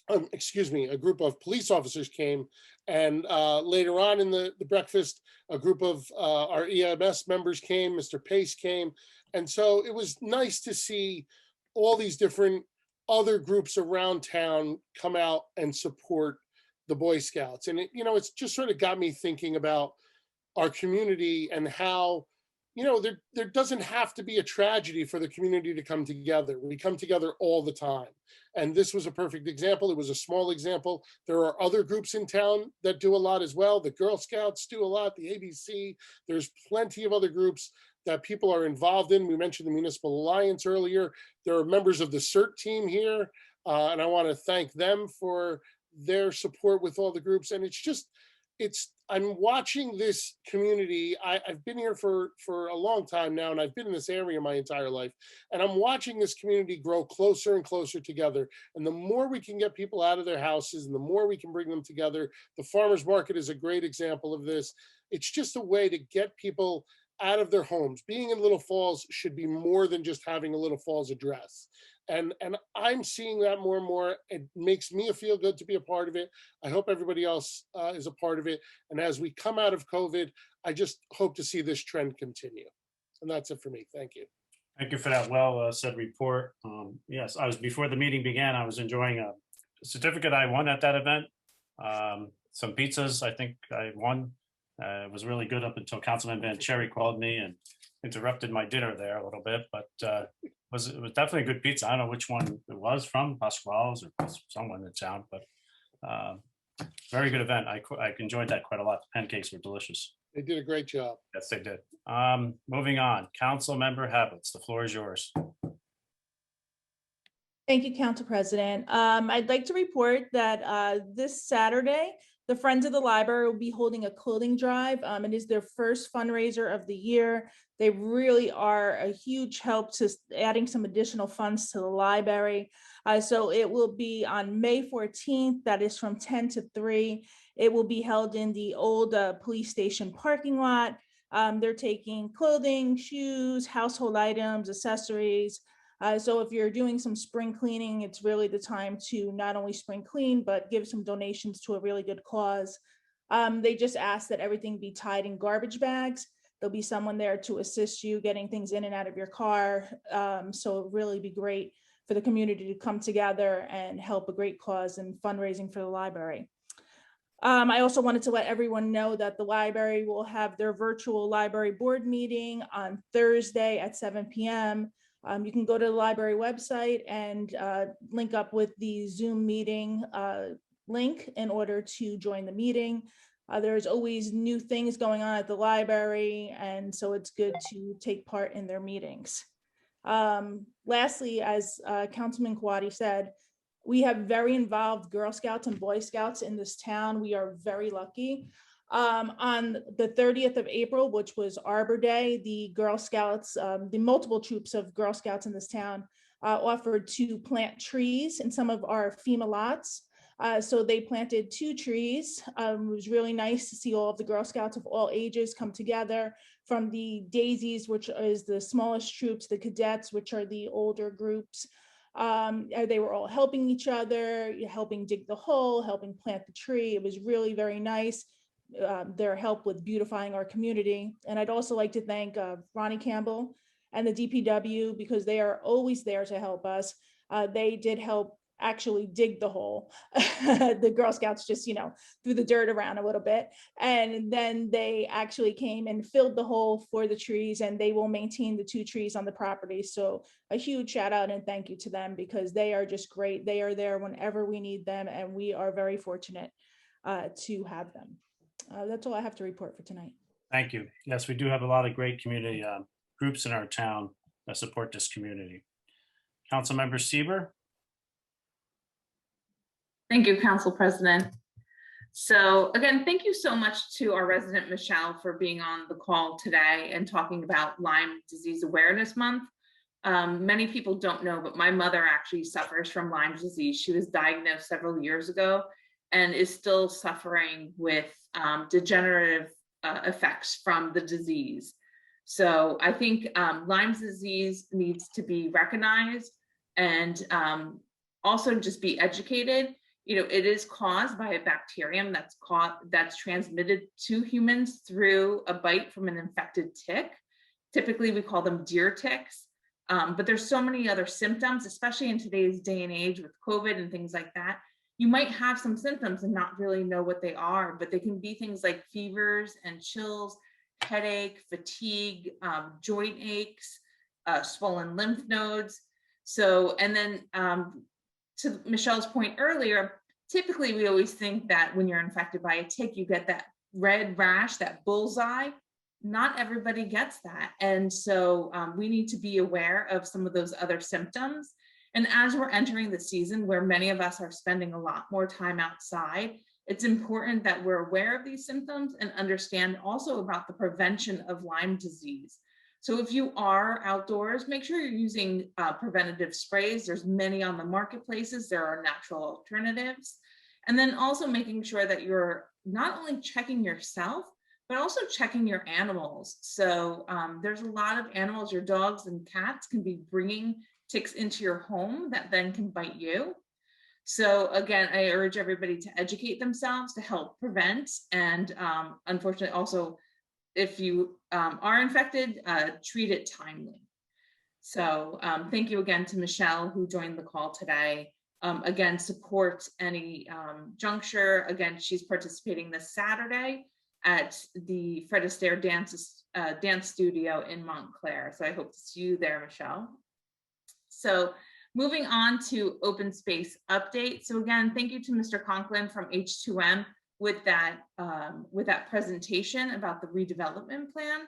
a group of police officers came, and later on in the breakfast, a group of our EMS members came, Mr. Pace came. And so it was nice to see all these different other groups around town come out and support the Boy Scouts. And it's just sort of got me thinking about our community and how, there doesn't have to be a tragedy for the community to come together. We come together all the time. And this was a perfect example. It was a small example. There are other groups in town that do a lot as well. The Girl Scouts do a lot, the ABC. There's plenty of other groups that people are involved in. We mentioned the Municipal Alliance earlier. There are members of the CERT team here, and I want to thank them for their support with all the groups. And I'm watching this community. I've been here for a long time now, and I've been in this area my entire life. And I'm watching this community grow closer and closer together. And the more we can get people out of their houses and the more we can bring them together, the farmers market is a great example of this. It's just a way to get people out of their homes. Being in Little Falls should be more than just having a Little Falls address. And I'm seeing that more and more. It makes me feel good to be a part of it. I hope everybody else is a part of it. And as we come out of COVID, I just hope to see this trend continue. And that's it for me. Thank you. Thank you for that well said report. Yes, before the meeting began, I was enjoying a certificate I won at that event. Some pizzas, I think I won. It was really good up until Councilman Vanchery called me and interrupted my dinner there a little bit, but it was definitely a good pizza. I don't know which one it was from, Pasquale's or someone in town, but very good event. I enjoyed that quite a lot. The pancakes were delicious. They did a great job. Yes, they did. Moving on, council member habits. The floor is yours. Thank you, Council President. I'd like to report that this Saturday, the Friends of the Library will be holding a clothing drive. It is their first fundraiser of the year. They really are a huge help to adding some additional funds to the library. So it will be on May 14th. That is from 10 to 3. It will be held in the old police station parking lot. They're taking clothing, shoes, household items, accessories. So if you're doing some spring cleaning, it's really the time to not only spring clean, but give some donations to a really good cause. They just ask that everything be tied in garbage bags. There'll be someone there to assist you getting things in and out of your car. So it'll really be great for the community to come together and help a great cause and fundraising for the library. I also wanted to let everyone know that the library will have their virtual library board meeting on Thursday at 7 p.m. You can go to the library website and link up with the Zoom meeting link in order to join the meeting. There's always new things going on at the library, and so it's good to take part in their meetings. Lastly, as Councilman Kawadi said, we have very involved Girl Scouts and Boy Scouts in this town. We are very lucky. On the 30th of April, which was Arbor Day, the Girl Scouts, the multiple troops of Girl Scouts in this town offered to plant trees in some of our FEMA lots. So they planted 2 trees. It was really nice to see all of the Girl Scouts of all ages come together, from the Daisies, which is the smallest troops, the Cadets, which are the older groups. They were all helping each other, helping dig the hole, helping plant the tree. It was really very nice. Their help with beautifying our community. And I'd also like to thank Ronnie Campbell and the DPW, because they are always there to help us. They did help actually dig the hole. The Girl Scouts just, threw the dirt around a little bit. And then they actually came and filled the hole for the trees, and they will maintain the 2 trees on the property. So a huge shout out and thank you to them, because they are just great. They are there whenever we need them, and we are very fortunate to have them. That's all I have to report for tonight. Thank you. Yes, we do have a lot of great community groups in our town that support this community. Councilmember Sieber. Thank you, Council President. So again, thank you so much to our resident Michelle for being on the call today and talking about Lyme Disease Awareness Month. Many people don't know, but my mother actually suffers from Lyme disease. She was diagnosed several years ago and is still suffering with degenerative effects from the disease. So I think Lyme disease needs to be recognized and also just be educated. It is caused by a bacterium that's transmitted to humans through a bite from an infected tick. Typically, we call them deer ticks. But there's so many other symptoms, especially in today's day and age with COVID and things like that. You might have some symptoms and not really know what they are, but they can be things like fevers and chills, headache, fatigue, joint aches, swollen lymph nodes. So, and then to Michelle's point earlier, typically we always think that when you're infected by a tick, you get that red rash, that bullseye. Not everybody gets that. And so we need to be aware of some of those other symptoms. And as we're entering the season where many of us are spending a lot more time outside, it's important that we're aware of these symptoms and understand also about the prevention of Lyme disease. So if you are outdoors, make sure you're using preventative sprays. There's many on the marketplaces. There are natural alternatives. And then also making sure that you're not only checking yourself, but also checking your animals. So there's a lot of animals, your dogs and cats can be bringing ticks into your home that then can bite you. So again, I urge everybody to educate themselves to help prevent. And unfortunately, also, if you are infected, treat it timely. So thank you again to Michelle who joined the call today. Again, support any juncture. Again, she's participating this Saturday at the Fred Astaire dance studio in Montclair. So I hope to see you there, Michelle. So moving on to open space update. So again, thank you to Mr. Conklin from H2M. with that presentation about the redevelopment plan.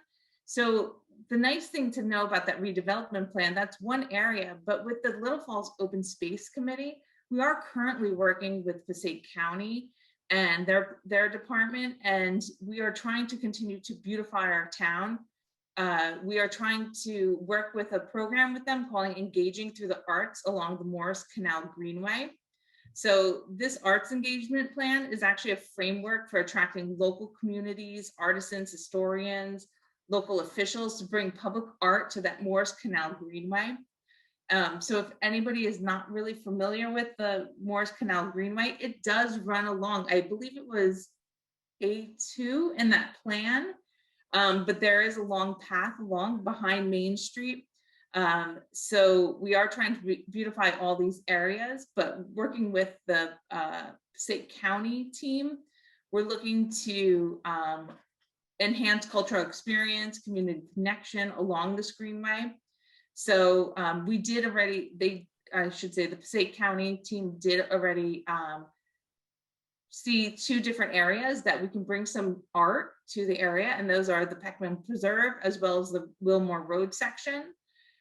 So the nice thing to know about that redevelopment plan, that's one area, but with the Little Falls Open Space Committee, we are currently working with Passaic County and their department, and we are trying to continue to beautify our town. We are trying to work with a program with them called Engaging Through the Arts along the Morris Canal Greenway. So this arts engagement plan is actually a framework for attracting local communities, artisans, historians, local officials to bring public art to that Morris Canal Greenway. So if anybody is not really familiar with the Morris Canal Greenway, it does run along, I believe it was A2 in that plan, but there is a long path along behind Main Street. So we are trying to beautify all these areas, but working with the Passaic County team, we're looking to enhance cultural experience, community connection along this greenway. So we did already, I should say the Passaic County team did already see 2 different areas that we can bring some art to the area, and those are the Peckman Preserve as well as the Wilmore Road section.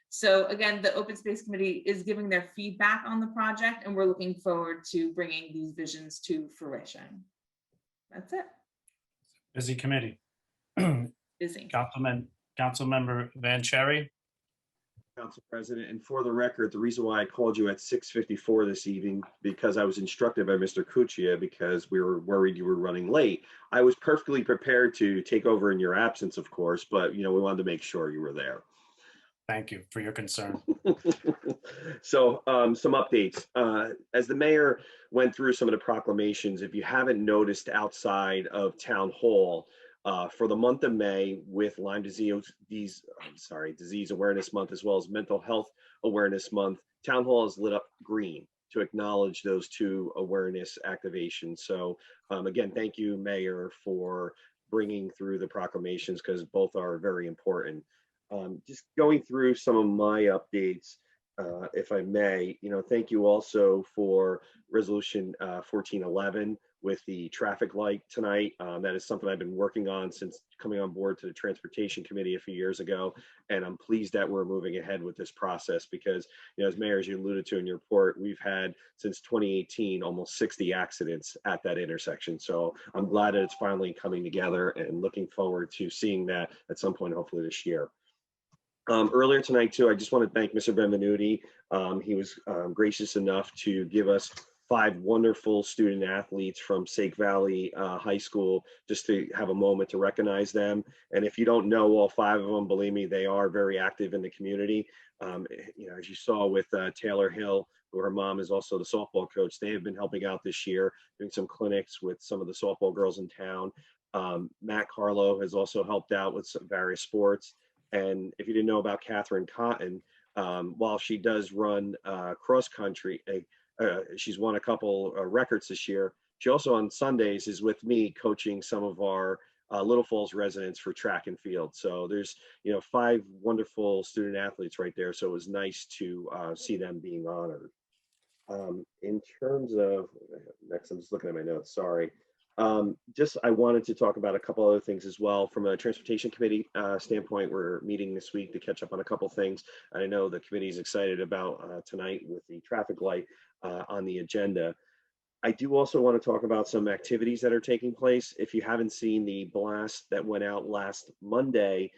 So again, the Open Space Committee is giving their feedback on the project, and we're looking forward to bringing these visions to fruition. That's it. Busy committee. Busy. Councilmember Vanchery. Council President, and for the record, the reason why I called you at 6:54 this evening, because I was instructed by Mr. Cuccia, because we were worried you were running late. I was perfectly prepared to take over in your absence, of course, but we wanted to make sure you were there. Thank you for your concern. So some updates. As the mayor went through some of the proclamations, if you haven't noticed outside of Town Hall, for the month of May with Lyme Disease Awareness Month, as well as Mental Health Awareness Month, Town Hall is lit up green to acknowledge those 2 awareness activations. So again, thank you, Mayor, for bringing through the proclamations, because both are very important. Just going through some of my updates, if I may, thank you also for Resolution 1411 with the traffic light tonight. That is something I've been working on since coming on board to the Transportation Committee a few years ago. And I'm pleased that we're moving ahead with this process because, as Mayor, as you alluded to in your report, we've had since 2018, almost 60 accidents at that intersection. So I'm glad that it's finally coming together and looking forward to seeing that at some point, hopefully this year. Earlier tonight, too, I just want to thank Mr. Benvenuti. He was gracious enough to give us 5 wonderful student athletes from Sake Valley High School, just to have a moment to recognize them. And if you don't know all 5 of them, believe me, they are very active in the community. As you saw with Taylor Hill, who her mom is also the softball coach, they have been helping out this year, doing some clinics with some of the softball girls in town. Matt Carlo has also helped out with some various sports. And if you didn't know about Catherine Cotton, while she does run cross country, she's won a couple records this year. She also on Sundays is with me coaching some of our Little Falls residents for track and field. So there's 5 wonderful student athletes right there. So it was nice to see them being honored. In terms of next, I'm just looking at my notes. Sorry. I wanted to talk about a couple other things as well. From a Transportation Committee standpoint, we're meeting this week to catch up on a couple things. I know the committee is excited about tonight with the traffic light on the agenda. I do also want to talk about some activities that are taking place. If you haven't seen the blast that went out last Monday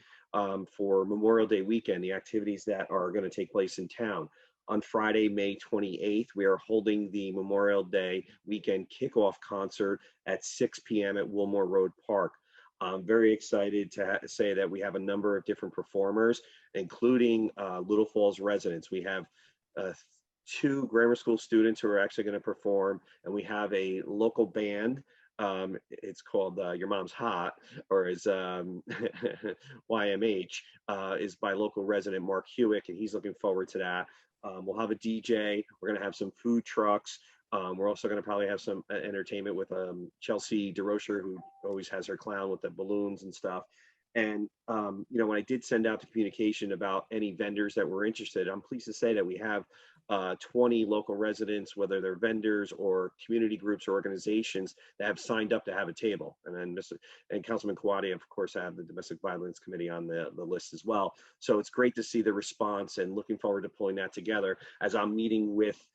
for Memorial Day weekend, the activities that are going to take place in town. On Friday, May 28th, we are holding the Memorial Day weekend kickoff concert at 6 p.m. at Wilmore Road Park. I'm very excited to say that we have a number of different performers, including Little Falls residents. We have 2 grammar school students who are actually going to perform, and we have a local band. It's called Your Mom's Hot, or is YMH, is by local resident Mark Hewick, and he's looking forward to that. We'll have a DJ. We're going to have some food trucks. We're also going to probably have some entertainment with Chelsea DeRocher, who always has her clown with the balloons and stuff. And, when I did send out the communication about any vendors that were interested, I'm pleased to say that we have 20 local residents, whether they're vendors or community groups or organizations that have signed up to have a table. And then Councilman Kawadi, of course, I have the Domestic Violence Committee on the list as well. So it's great to see the response and looking forward to pulling that together as I'm meeting with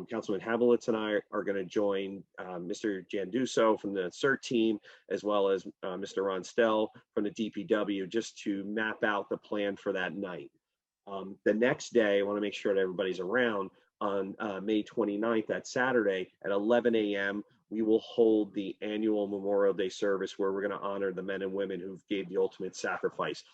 Councilman Havelitz and I are going to join Mr. Janduso from the CERT team, as well as Mr. Ron Stell from the DPW, just to map out the plan for that night. The next day, I want to make sure that everybody's around on May 29th, that Saturday at 11 a.m. We will hold the annual Memorial Day service where we're going to honor the men and women who gave the ultimate sacrifice.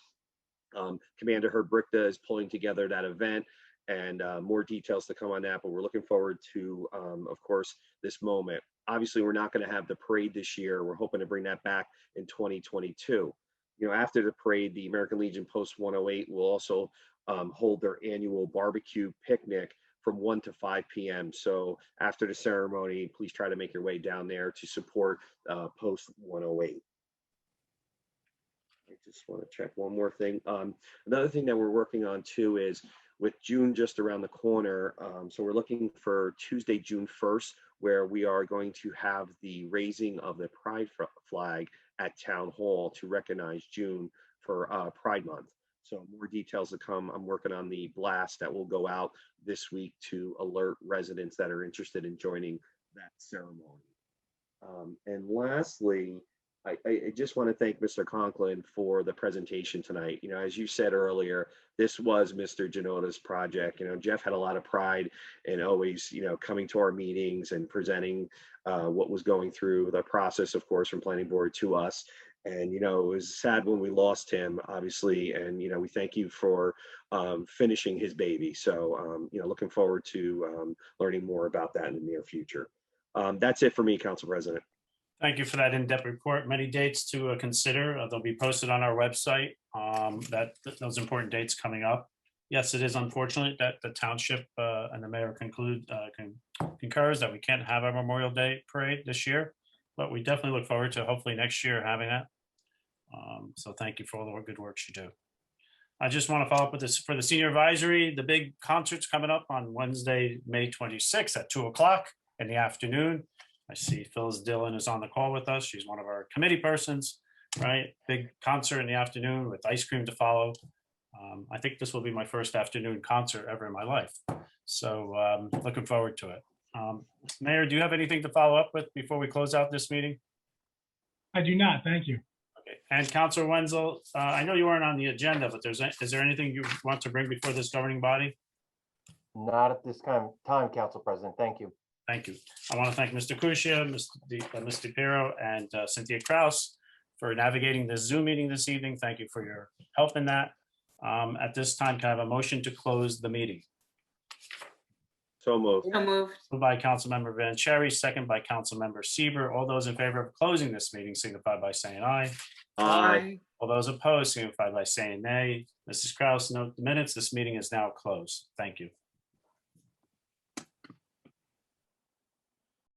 Commander Herb Brichta is pulling together that event, and more details to come on that, but we're looking forward to, of course, this moment. Obviously, we're not going to have the parade this year. We're hoping to bring that back in 2022. You know, after the parade, the American Legion Post 108 will also hold their annual barbecue picnic from 1 to 5 p.m. So after the ceremony, please try to make your way down there to support Post 108. I just want to check one more thing. Another thing that we're working on too is with June just around the corner. So we're looking for Tuesday, June 1st, where we are going to have the raising of the Pride flag at Town Hall to recognize June for Pride Month. So more details to come. I'm working on the blast that will go out this week to alert residents that are interested in joining that ceremony. And lastly, I just want to thank Mr. Conklin for the presentation tonight. You know, as you said earlier, this was Mr. Genota's project. You know, Jeff had a lot of pride in always, you know, coming to our meetings and presenting what was going through the process, of course, from planning board to us. And, you know, it was sad when we lost him, obviously. And, you know, we thank you for finishing his baby. So, you know, looking forward to learning more about that in the near future. That's it for me, Council President. Thank you for that in-depth report. Many dates to consider. They'll be posted on our website. Those important dates coming up. Yes, it is unfortunate that the township and the mayor concurs that we can't have our Memorial Day parade this year, but we definitely look forward to hopefully next year having that. So thank you for all the good work you do. I just want to follow up with this for the senior advisory. The big concert's coming up on Wednesday, May 26th at 2 o'clock in the afternoon. I see Phyllis Dillon is on the call with us. She's one of our committee persons, right? Big concert in the afternoon with ice cream to follow. I think this will be my first afternoon concert ever in my life. So looking forward to it. Mayor, do you have anything to follow up with before we close out this meeting? I do not, thank you. Okay. And Councilor Wenzel, I know you weren't on the agenda, but is there anything you want to bring before this governing body? Not at this time, Council President. Thank you. Thank you. I want to thank Mr. Kusia, Mr. Piro, and Cynthia Kraus for navigating this Zoom meeting this evening. Thank you for your help in that. At this time, can I have a motion to close the meeting? So moved. So moved. Moved by Councilmember Vanchery, second by Councilmember Sieber. All those in favor of closing this meeting signify by saying aye. Aye. All those opposed signify by saying nay. Mrs. Kraus, note the minutes. This meeting is now closed. Thank you.